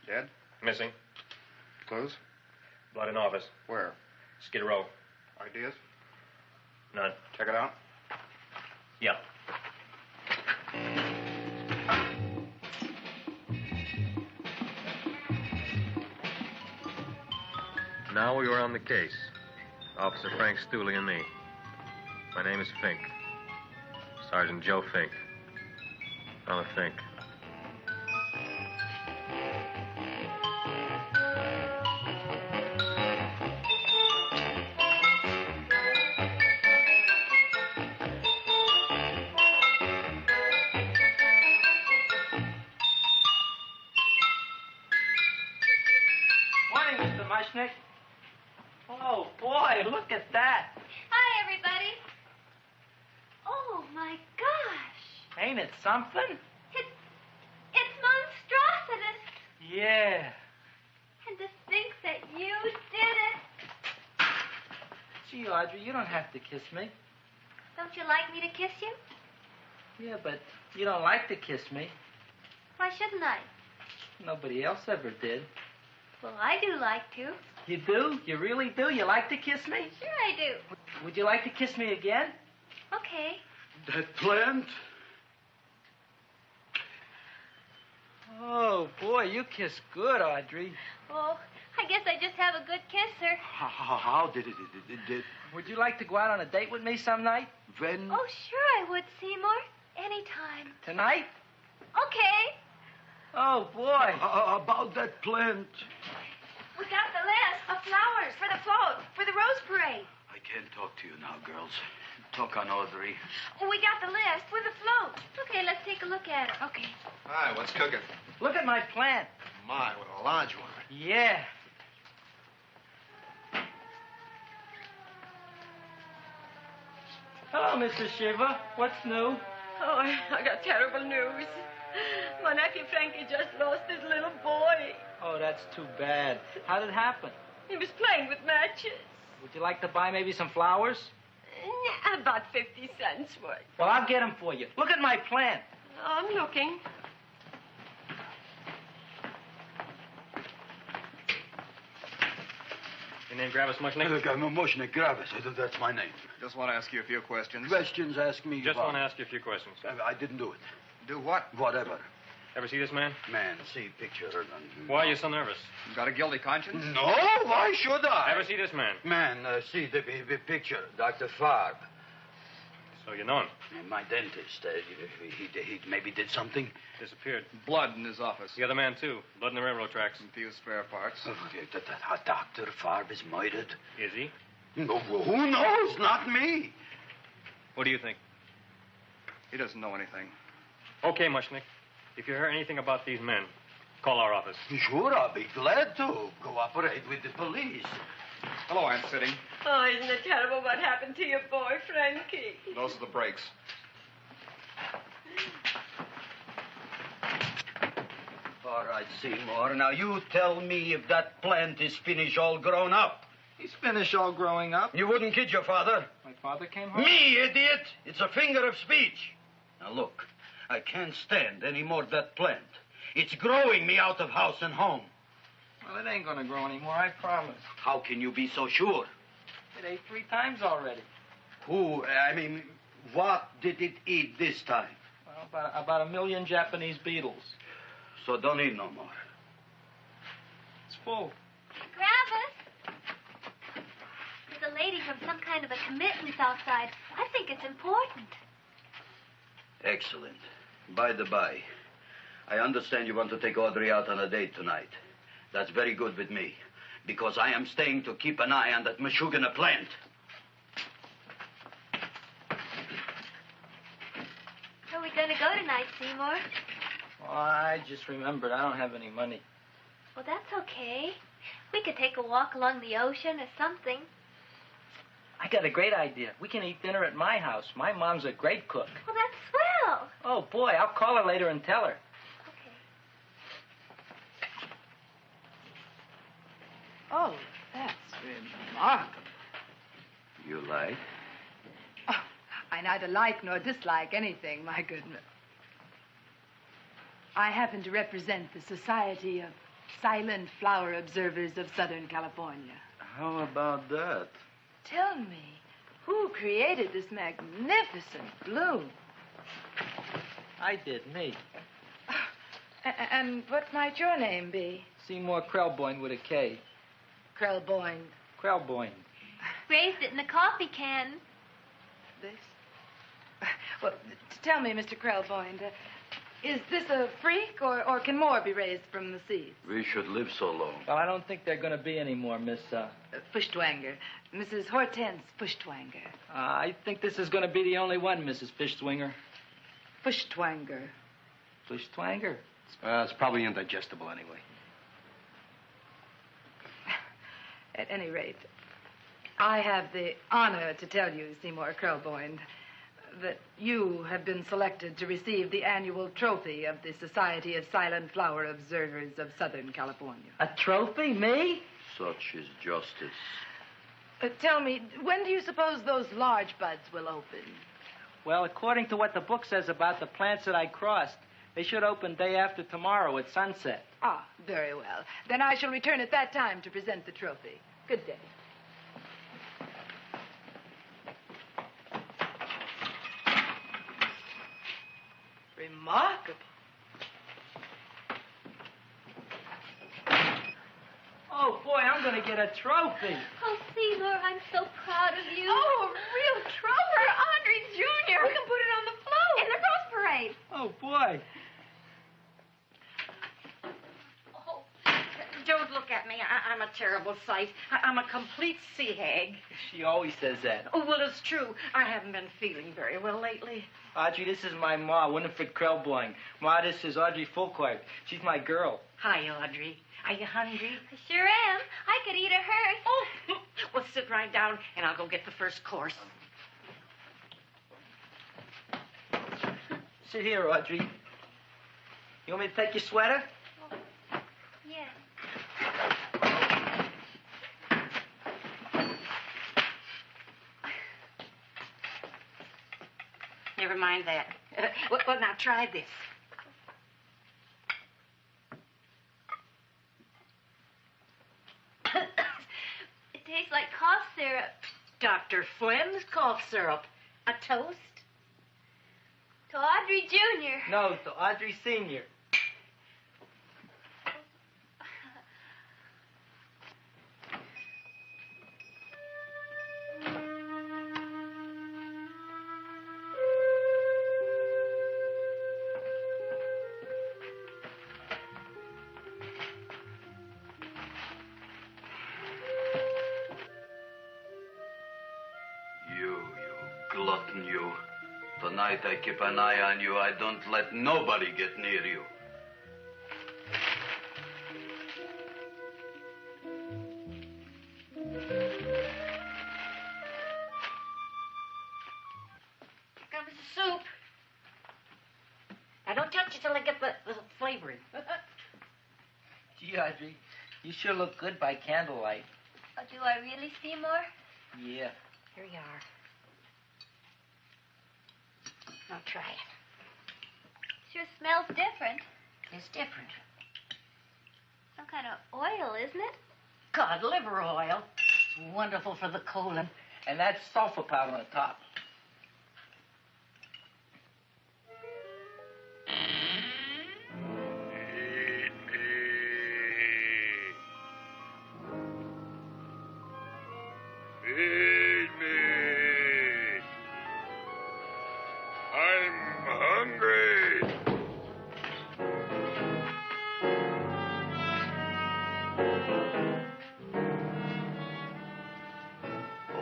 Dead? Missing. Clues? Blood in office. Where? Skid Row. Ideas? None. Check it out. Yeah. Now we were on the case. Officer Frank Stooley and me. My name is Fink. Sergeant Joe Fink. Fella Fink. Morning, Mr. Mushnick. Oh, boy, look at that. Hi, everybody. Oh, my gosh. Ain't it something? It's monstrosity. Yeah. And to think that you did it. Gee, Audrey, you don't have to kiss me. Don't you like me to kiss you? Yeah, but you don't like to kiss me. Why shouldn't I? Nobody else ever did. Well, I do like to. You do? You really do? You like to kiss me? Sure I do. Would you like to kiss me again? Okay. That plant? Oh, boy, you kiss good, Audrey. Oh, I guess I just have a good kisser. How did it? Would you like to go out on a date with me some night? When? Oh, sure I would, Seymour. Anytime. Tonight? Okay. Oh, boy. About that plant. We got the list of flowers for the float, for the rose parade. I can't talk to you now, girls. Talk on Audrey. We got the list for the float. Okay, let's take a look at it. Okay. Hi, what's cooking? Look at my plant. My, what a large one. Yeah. Hello, Mrs. Shiva. What's new? Oh, I got terrible news. My nephew Frankie just lost his little boy. Oh, that's too bad. How did it happen? He was playing with matches. Would you like to buy maybe some flowers? About 50 cents worth. Well, I'll get them for you. Look at my plant. I'm looking. Your name Gravis Mushnick? Mushnick Gravis. That's my name. Just want to ask you a few questions. Questions, ask me. Just want to ask you a few questions. I didn't do it. Do what? Whatever. Ever see this man? Man, see picture. Why are you so nervous? You got a guilty conscience? No, why should I? Ever see this man? Man, see the picture. Dr. Farb. So you know him? My dentist. He maybe did something. Disappeared. Blood in his office. The other man, too. Blood in the railroad tracks. And few spare parts. Dr. Farb is murdered. Is he? No, who knows? Not me. What do you think? He doesn't know anything. Okay, Mushnick. If you hear anything about these men, call our office. Sure, I'll be glad to cooperate with the police. Hello, Aunt Sitting. Oh, isn't it terrible what happened to your boy, Frankie? Those are the brakes. All right, Seymour. Now, you tell me if that plant is finished all grown up. He's finished all growing up. You wouldn't kid your father. My father came home? Me, idiot! It's a finger of speech. Now, look, I can't stand any more of that plant. It's growing me out of house and home. Well, it ain't gonna grow anymore, I promise. How can you be so sure? It ate 3 times already. What did it eat this time? Well, about 1 million Japanese beetles. So don't eat no more. It's full. Gravis! There's a lady from some kind of a commitment outside. I think it's important. Excellent. By the by, I understand you want to take Audrey out on a date tonight. That's very good with me, because I am staying to keep an eye on that Meshuggah plant. Where are we going to go tonight, Seymour? Oh, I just remembered I don't have any money. Well, that's okay. We could take a walk along the ocean or something. I got a great idea. We can eat dinner at my house. My mom's a great cook. Well, that's swell. Oh, boy, I'll call her later and tell her. Oh, that's remarkable. You like? Oh, I neither like nor dislike anything, my goodness. I happen to represent the Society of Silent Flower Observers of Southern California. How about that? Tell me, who created this magnificent bloom? I did, me. And what might your name be? Seymour Krelboin with a K. Krelboin. Krelboin. Raised it in the coffee can. This? Well, tell me, Mr. Krelboin, is this a freak, or can more be raised from the seeds? We should live so long. Well, I don't think there are going to be any more, Miss, Fuschtwanger. Mrs. Hortense Fuschtwanger. I think this is going to be the only one, Mrs. Fishswinger. Fuschtwanger. Fuschtwanger? It's probably indigestible anyway. At any rate, I have the honor to tell you, Seymour Krelboin, that you have been selected to receive the annual trophy of the Society of Silent Flower Observers of Southern California. A trophy? Me? Such is justice. Tell me, when do you suppose those large buds will open? Well, according to what the book says about the plants that I crossed, they should open day after tomorrow at sunset. Ah, very well. Then I shall return at that time to present the trophy. Good day. Remarkable. Oh, boy, I'm going to get a trophy. Oh, Seymour, I'm so proud of you. Oh, a real trophy for Audrey Jr. We can put it on the float. In the Rose Parade. Oh, boy. Don't look at me. I'm a terrible sight. I'm a complete sea hag. She always says that. Oh, well, it's true. I haven't been feeling very well lately. Audrey, this is my ma, Winifred Krelboin. Ma, this is Audrey Fulcourt. She's my girl. Hi, Audrey. Are you hungry? I sure am. I could eat a hearse. Oh, well, sit right down, and I'll go get the first course. Sit here, Audrey. You want me to take your sweater? Yeah. Never mind that. Well, now try this. It tastes like cough syrup. Dr. Flynn's cough syrup. A toast? To Audrey Jr. No, to Audrey Sr. Glutton, you. Tonight I keep an eye on you. I don't let nobody get near you. Here comes the soup. Now, don't touch it till I get the flavoring. Gee, Audrey, you sure look good by candlelight. Oh, do I really, Seymour? Yeah. Here you are. Now try it. Sure smells different. It's different. Some kind of oil, isn't it? Cod liver oil. It's wonderful for the colon. And that's sulfur powder on the top. Feed me. I'm hungry.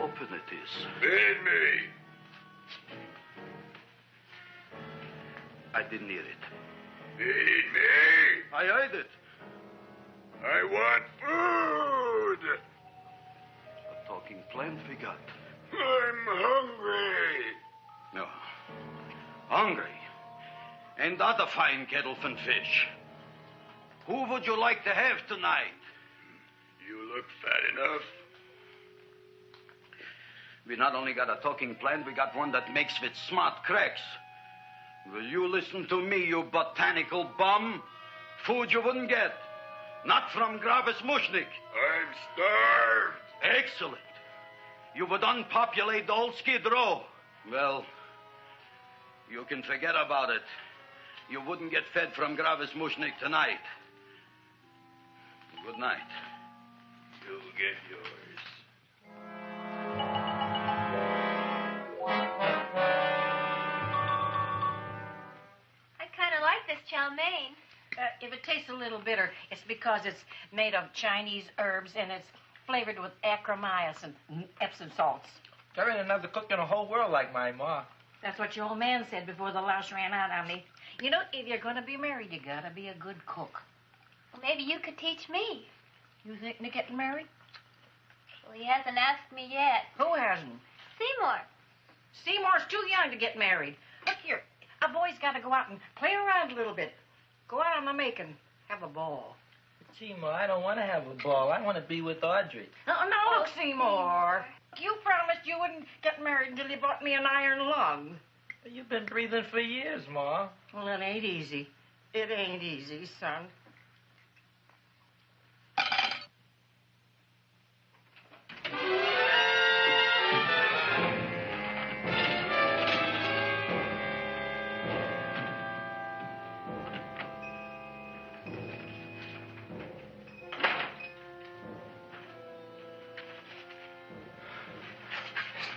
Open it is. Feed me. I didn't hear it. Feed me. I heard it. I want food. A talking plant we got. I'm hungry. No. Hungry. And other fine kettlefen fish. Who would you like to have tonight? You look fat enough. We not only got a talking plant, we got one that makes with smart cracks. Will you listen to me, you botanical bum? Food you wouldn't get. Not from Gravis Mushnik. I'm starved. Excellent. You would unpopulate the old Skid Row. Well, you can forget about it. You wouldn't get fed from Gravis Mushnik tonight. Good night. You'll get yours. I kind of like this chow mein. If it tastes a little bitter, it's because it's made of Chinese herbs and it's flavored with acromyas and Epsom salts. There ain't another cook in the whole world like my ma. That's what your old man said before the louse ran out on me. You know, if you're going to be married, you got to be a good cook. Well, maybe you could teach me. You think Nick getting married? Well, he hasn't asked me yet. Who hasn't? Seymour. Seymour's too young to get married. Look here, a boy's got to go out and play around a little bit. Go out on the make and have a ball. Seymour, I don't want to have a ball. I want to be with Audrey. No, look, Seymour. You promised you wouldn't get married until you bought me an iron lung. You've been breathing for years, Ma. Well, it ain't easy. It ain't easy, son.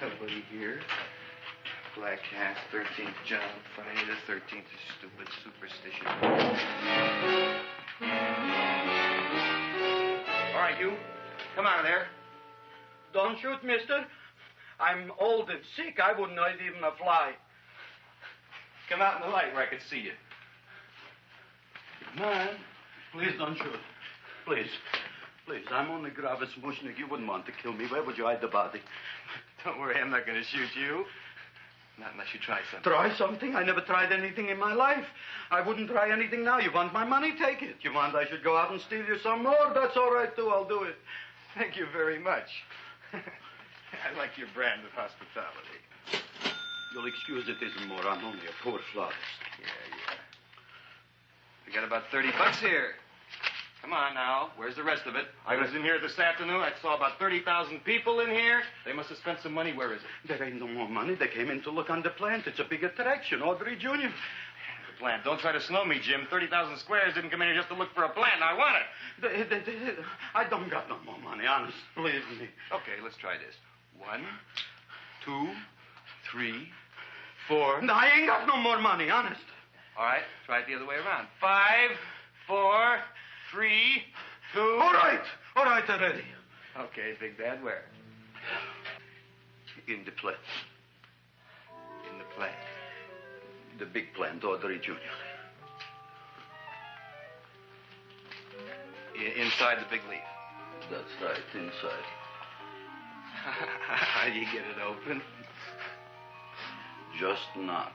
Nobody here. Black cat, 13th John, Friday the 13th is stupid superstition. All right, you. Come out of there. Don't shoot, mister. I'm old and sick. I wouldn't hurt even a fly. Come out in the light where I can see you. Man, please don't shoot. Please. Please, I'm only Gravis Mushnik. You wouldn't want to kill me. Where would you hide the body? Don't worry, I'm not going to shoot you. Not unless you try something. Try something? I never tried anything in my life. I wouldn't try anything now. You want my money? Take it. You want I should go out and steal you some more? That's all right, too. I'll do it. Thank you very much. I like your brand of hospitality. You'll excuse it isn't more. I'm only a poor florist. Yeah. We got about $30 here. Come on now. Where's the rest of it? I was in here this afternoon. I saw about 30,000 people in here. They must have spent some money. Where is it? There ain't no more money. They came in to look on the plant. It's a big attraction. Audrey Jr. The plant. Don't try to snow me, Jim. 30,000 squares didn't come in here just to look for a plant. I want it. I don't got no more money, honest. Believe me. Okay, let's try this. 1, 2, 3, 4. No, I ain't got no more money, honest. All right, try it the other way around. 5, 4, 3, 2. All right already. Okay, Big Dad, where? In the plant. In the plant. The big plant, Audrey Jr. Inside the big leaf. That's right, inside. How do you get it open? Just knock.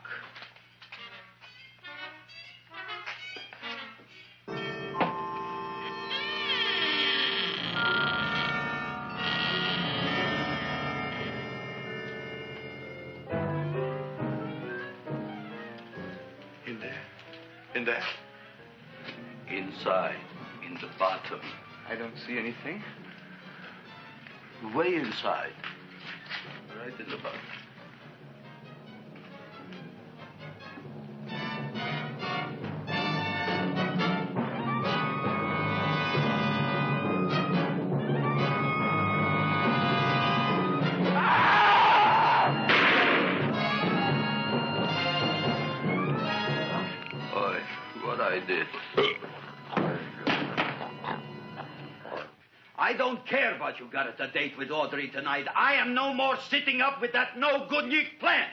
In there? Inside, in the bottom. I don't see anything. Way inside. Right in the bottom. I don't care what you got at the date with Audrey tonight. I am no more sitting up with that no-good Nick plant.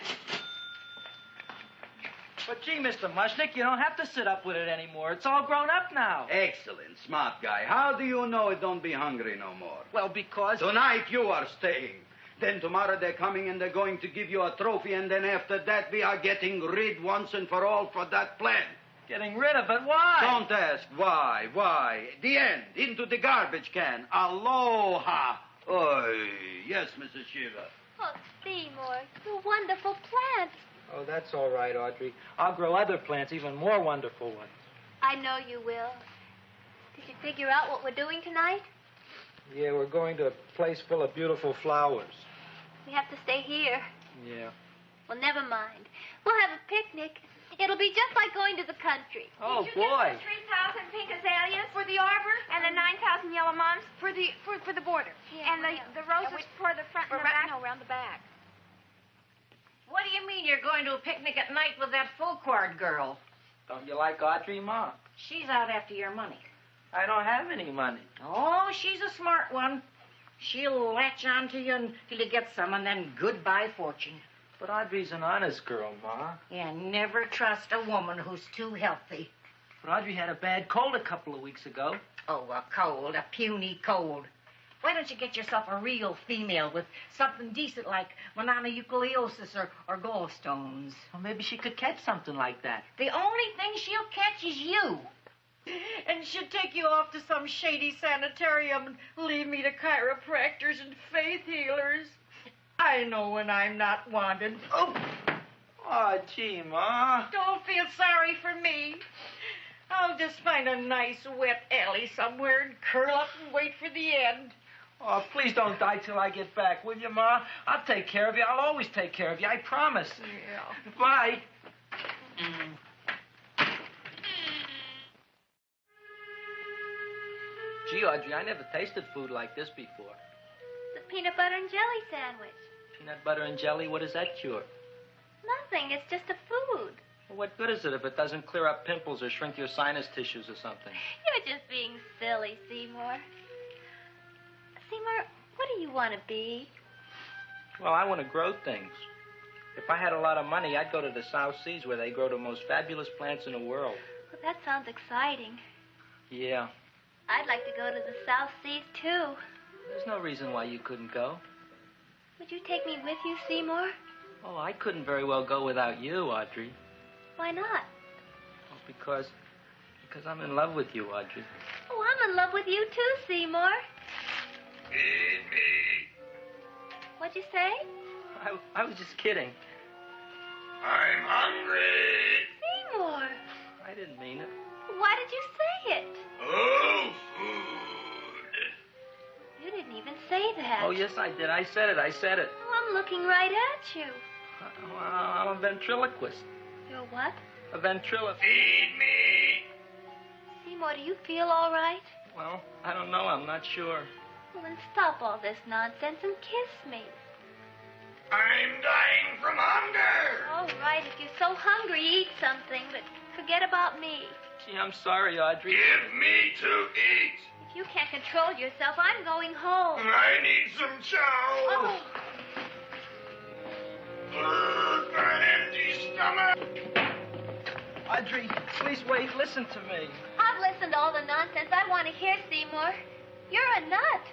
But gee, Mr. Mushnick, you don't have to sit up with it anymore. It's all grown up now. Excellent, smart guy. How do you know it don't be hungry no more? Well, because... Tonight you are staying. Then tomorrow they're coming and they're going to give you a trophy, and then after that we are getting rid once and for all for that plant. Getting rid of it? Why? Don't ask why. The end. Into the garbage can. Aloha. Oy. Yes, Mrs. Shiva. Oh, Seymour, you wonderful plant. Oh, that's all right, Audrey. I'll grow other plants, even more wonderful ones. I know you will. Did you figure out what we're doing tonight? Yeah, we're going to a place full of beautiful flowers. We have to stay here. Yeah. Well, never mind. We'll have a picnic. It'll be just like going to the country. Oh, Did you boy. get the 3,000 pink azaleas for the arbor and the 9,000 yellow mums for the border? Yeah, and the roses for the front and the back? No, around the back. What do you mean you're going to a picnic at night with that full-quart girl? Don't you like Audrey, Ma? She's out after your money. I don't have any money. Oh, she's a smart one. She'll latch on to you until you get some, and then goodbye fortune. But Audrey's an honest girl, Ma. Yeah, never trust a woman who's too healthy. But Audrey had a bad cold a couple of weeks ago. Oh, a cold, a puny cold. Why don't you get yourself a real female with something decent like mononucleosis or gallstones? Well, maybe she could catch something like that. The only thing she'll catch is you. And she'd take you off to some shady sanitarium and leave me to chiropractors and faith healers. I know when I'm not wanted. Oh, gee, Ma. Don't feel sorry for me. I'll just find a nice wet alley somewhere and curl up and wait for the end. Oh, please don't die till I get back, will you, Ma? I'll take care of you. I'll always take care of you. I promise. Yeah. Bye. Gee, Audrey, I never tasted food like this before. The peanut butter and jelly sandwich. Peanut butter and jelly, what does that cure? Nothing. It's just a food. Well, what good is it if it doesn't clear up pimples or shrink your sinus tissues or something? You're just being silly, Seymour. Seymour, what do you want to be? Well, I want to grow things. If I had a lot of money, I'd go to the South Seas where they grow the most fabulous plants in the world. Well, that sounds exciting. Yeah. I'd like to go to the South Seas, too. There's no reason why you couldn't go. Would you take me with you, Seymour? Oh, I couldn't very well go without you, Audrey. Why not? Oh, because I'm in love with you, Audrey. Oh, I'm in love with you, too, Seymour. Feed me. What'd you say? I was just kidding. I'm hungry. Seymour. I didn't mean it. Why did you say it? Oh, food. You didn't even say that. Oh, yes, I did. I said it. Oh, I'm looking right at you. I'm a ventriloquist. You're what? A ventriloquist. Feed me. Seymour, do you feel all right? Well, I don't know. I'm not sure. Well, then stop all this nonsense and kiss me. I'm dying from hunger. All right, if you're so hungry, eat something, but forget about me. Gee, I'm sorry, Audrey. Give me to eat. If you can't control yourself, I'm going home. I need some chow. Oh. An empty stomach. Audrey, please wait. Listen to me. I've listened to all the nonsense I want to hear, Seymour. You're a nut.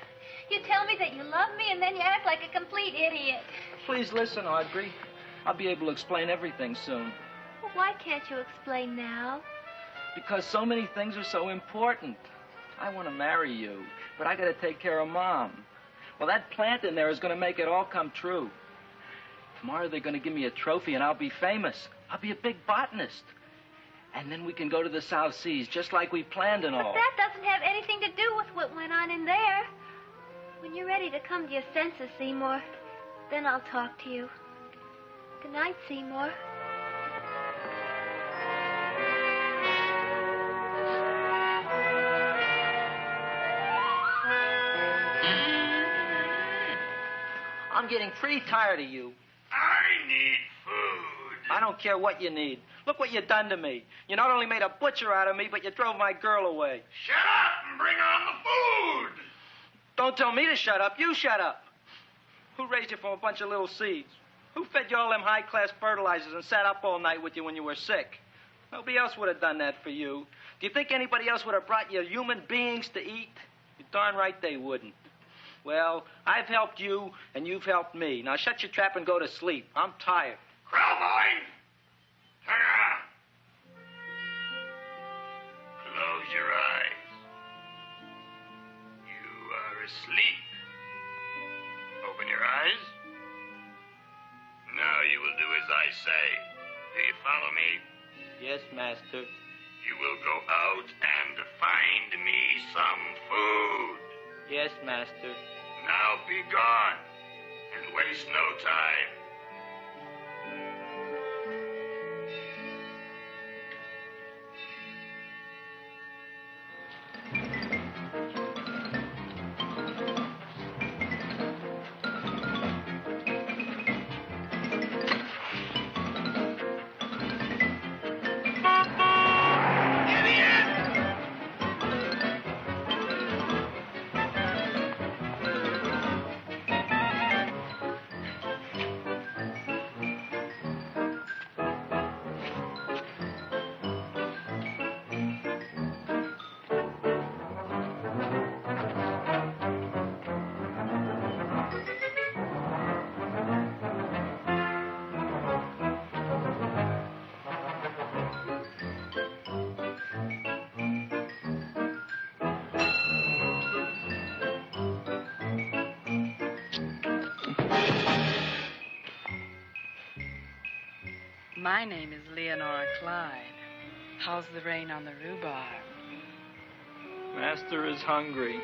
You tell me that you love me, and then you act like a complete idiot. Please listen, Audrey. I'll be able to explain everything soon. Well, why can't you explain now? Because so many things are so important. I want to marry you, but I got to take care of Mom. Well, that plant in there is going to make it all come true. Tomorrow they're going to give me a trophy, and I'll be famous. I'll be a big botanist. And then we can go to the South Seas, just like we planned and all. But that doesn't have anything to do with what went on in there. When you're ready to come to your senses, Seymour, then I'll talk to you. Good night, Seymour. I'm getting pretty tired of you. I need food. I don't care what you need. Look what you done to me. You not only made a butcher out of me, but you drove my girl away. Shut up and bring on the food. Don't tell me to shut up. You shut up. Who raised you from a bunch of little seeds? Who fed you all them high-class fertilizers and sat up all night with you when you were sick? Nobody else would have done that for you. Do you think anybody else would have brought you human beings to eat? You're darn right they wouldn't. Well, I've helped you, and you've helped me. Now shut your trap and go to sleep. I'm tired. Krelboin, turn around. Close your eyes. You are asleep. Open your eyes. Now you will do as I say. Do you follow me? Yes, Master. You will go out and find me some food. Yes, master. Now be gone, and waste no time. My name is Leonora Clyde. How's the rain on the rhubarb? Master is hungry.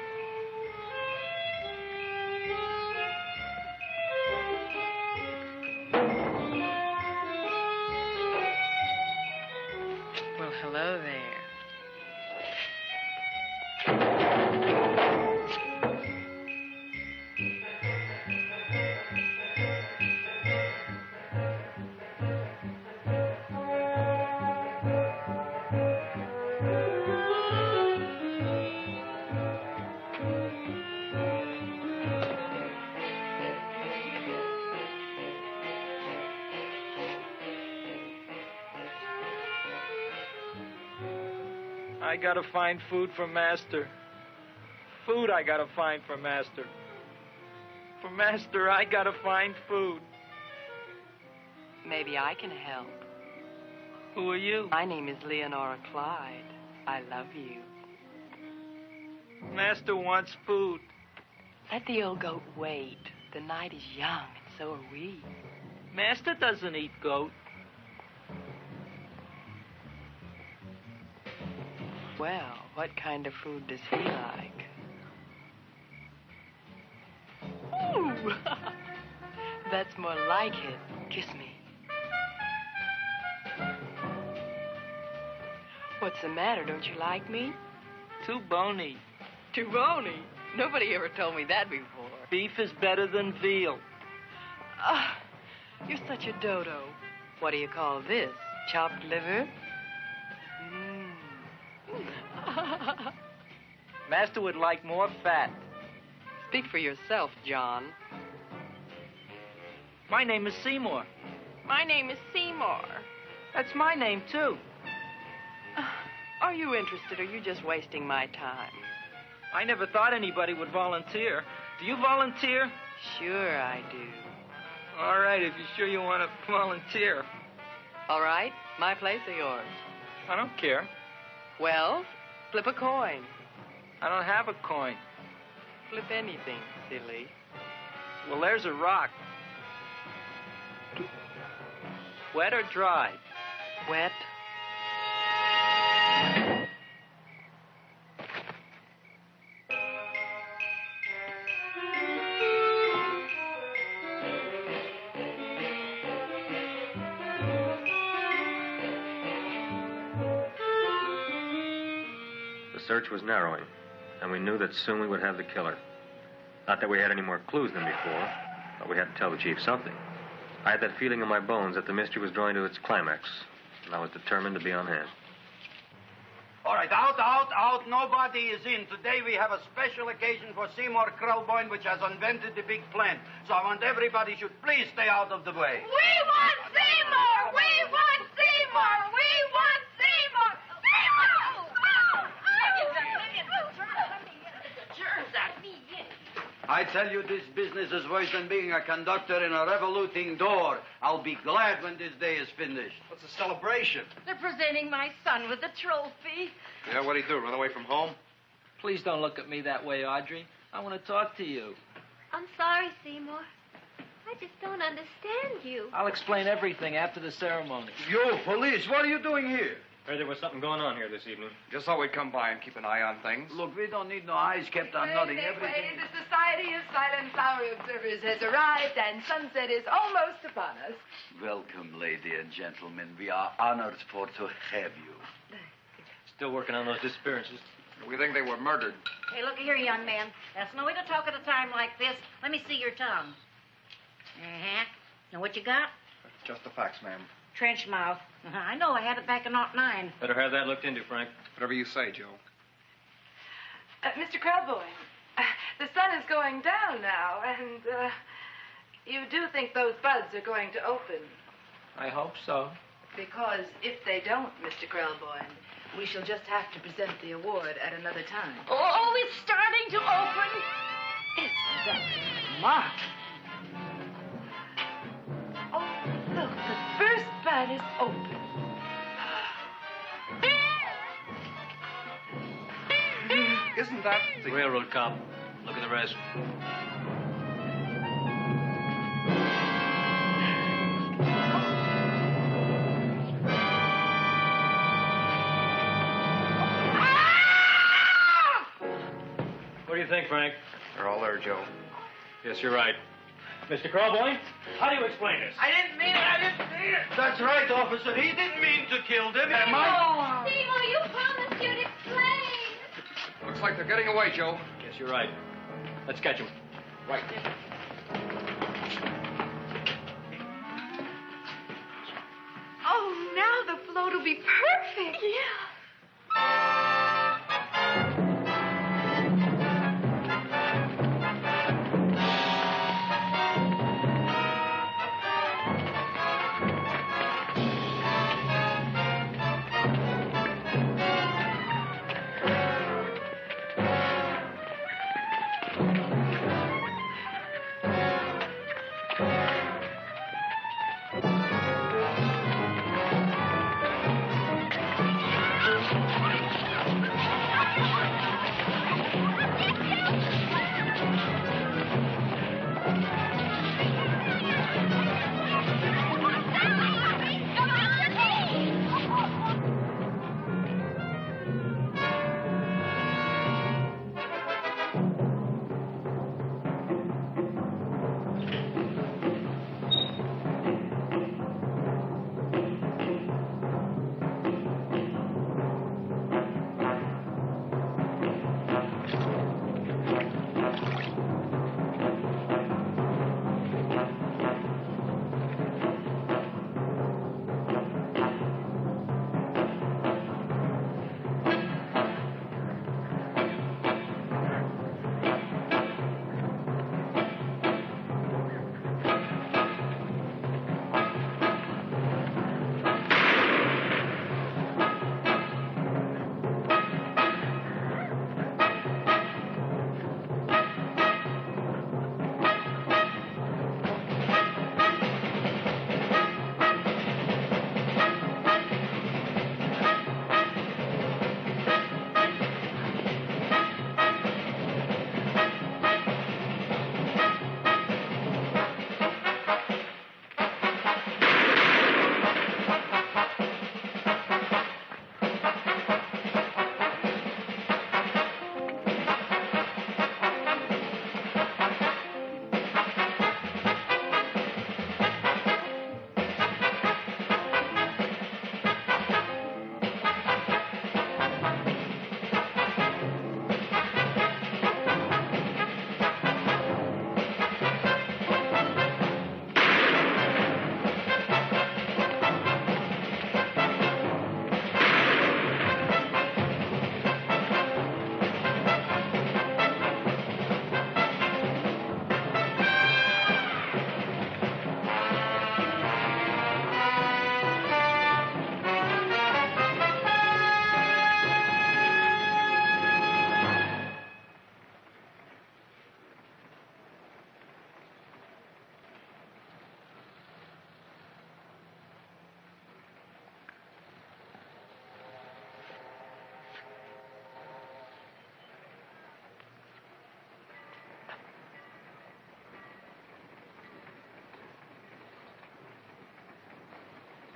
Well, hello there. I gotta find food for Master. Food I gotta find for Master. For Master, I gotta find food. Maybe I can help. Who are you? My name is Leonora Clyde. I love you. Master wants food. Let the old goat wait. The night is young, and so are we. Master doesn't eat goat. Well, what kind of food does he like? Ooh! That's more like it. Kiss me. What's the matter? Don't you like me? Too bony. Too bony? Nobody ever told me that before. Beef is better than veal. Ah, you're such a dodo. What do you call this? Chopped liver? Master would like more fat. Speak for yourself, John. My name is Seymour. My name is Seymour. That's my name, too. Are you interested, or are you just wasting my time? I never thought anybody would volunteer. Do you volunteer? Sure I do. All right, if you're sure you want to volunteer. All right, my place or yours? I don't care. Well, flip a coin. I don't have a coin. Flip anything, silly. Well, there's a rock. Wet or dry? Wet. The search was narrowing, and we knew that soon we would have the killer. Not that we had any more clues than before, but we had to tell the chief something. I had that feeling in my bones that the mystery was drawing to its climax, and I was determined to be on hand. All right, out. Nobody is in. Today we have a special occasion for Seymour Krelboin, which has invented the big plant. So I want everybody should please stay out of the way. We want Seymour! We want Seymour! We want Seymour! Seymour! I tell you, this business is worse than being a conductor in a revoluting door. I'll be glad when this day is finished. What's the celebration? They're presenting my son with a trophy. Yeah, what'd he do, run away from home? Please don't look at me that way, Audrey. I want to talk to you. I'm sorry, Seymour. I just don't understand you. I'll explain everything after the ceremony. You, police, what are you doing here? Heard there was something going on here this evening. Just thought we'd come by and keep an eye on things. Look, we don't need no eyes kept on nothing. Everything. The Society of Silent Flower Observers has arrived, and sunset is almost upon us. Welcome, lady and gentlemen. We are honored for to have you. Still working on those disappearances. We think they were murdered. Hey, look here, young man. That's no way to talk at a time like this. Let me see your tongue. Uh-huh. Now, what you got? Just the facts, ma'am. Trench mouth. I know. I had it back in '09. Better have that looked into, Frank. Whatever you say, Joe. Mr. Krelboin, the sun is going down now, and you do think those buds are going to open? I hope so. Because if they don't, Mr. Krelboin, we shall just have to present the award at another time. Oh, it's starting to open. Isn't that smart? Oh, look, the first bud is open. Isn't that the railroad cop? Look at the rest. What do you think, Frank? They're all there, Joe. Yes, you're right. Mr. Krelboin, how do you explain this? I didn't mean it. That's right, officer. He didn't mean to kill them. Seymour, you promised you'd explain. Looks like they're getting away, Joe. Yes, you're right. Let's catch them. Right. Oh, now the float will be perfect. Yeah.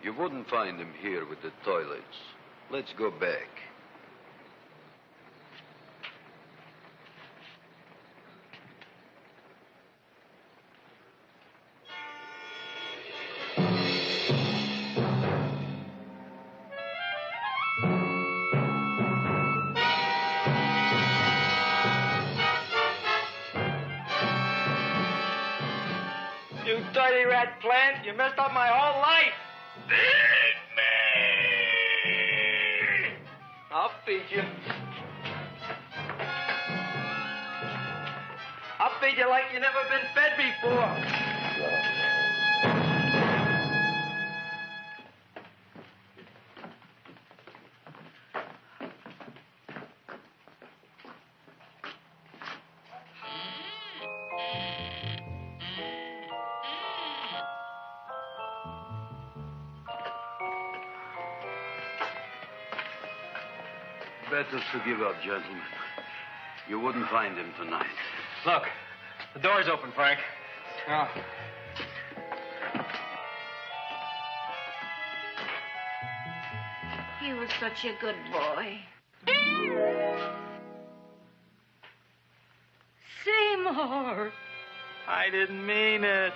You wouldn't find him here with the toilets. Let's go back. You dirty rat plant, you messed up my whole life. Feed me! I'll feed you. I'll feed you like you never been fed before. Better to give up, gentlemen. You wouldn't find him tonight. Look, the door's open, Frank. Oh. He was such a good boy. Seymour! I didn't mean it.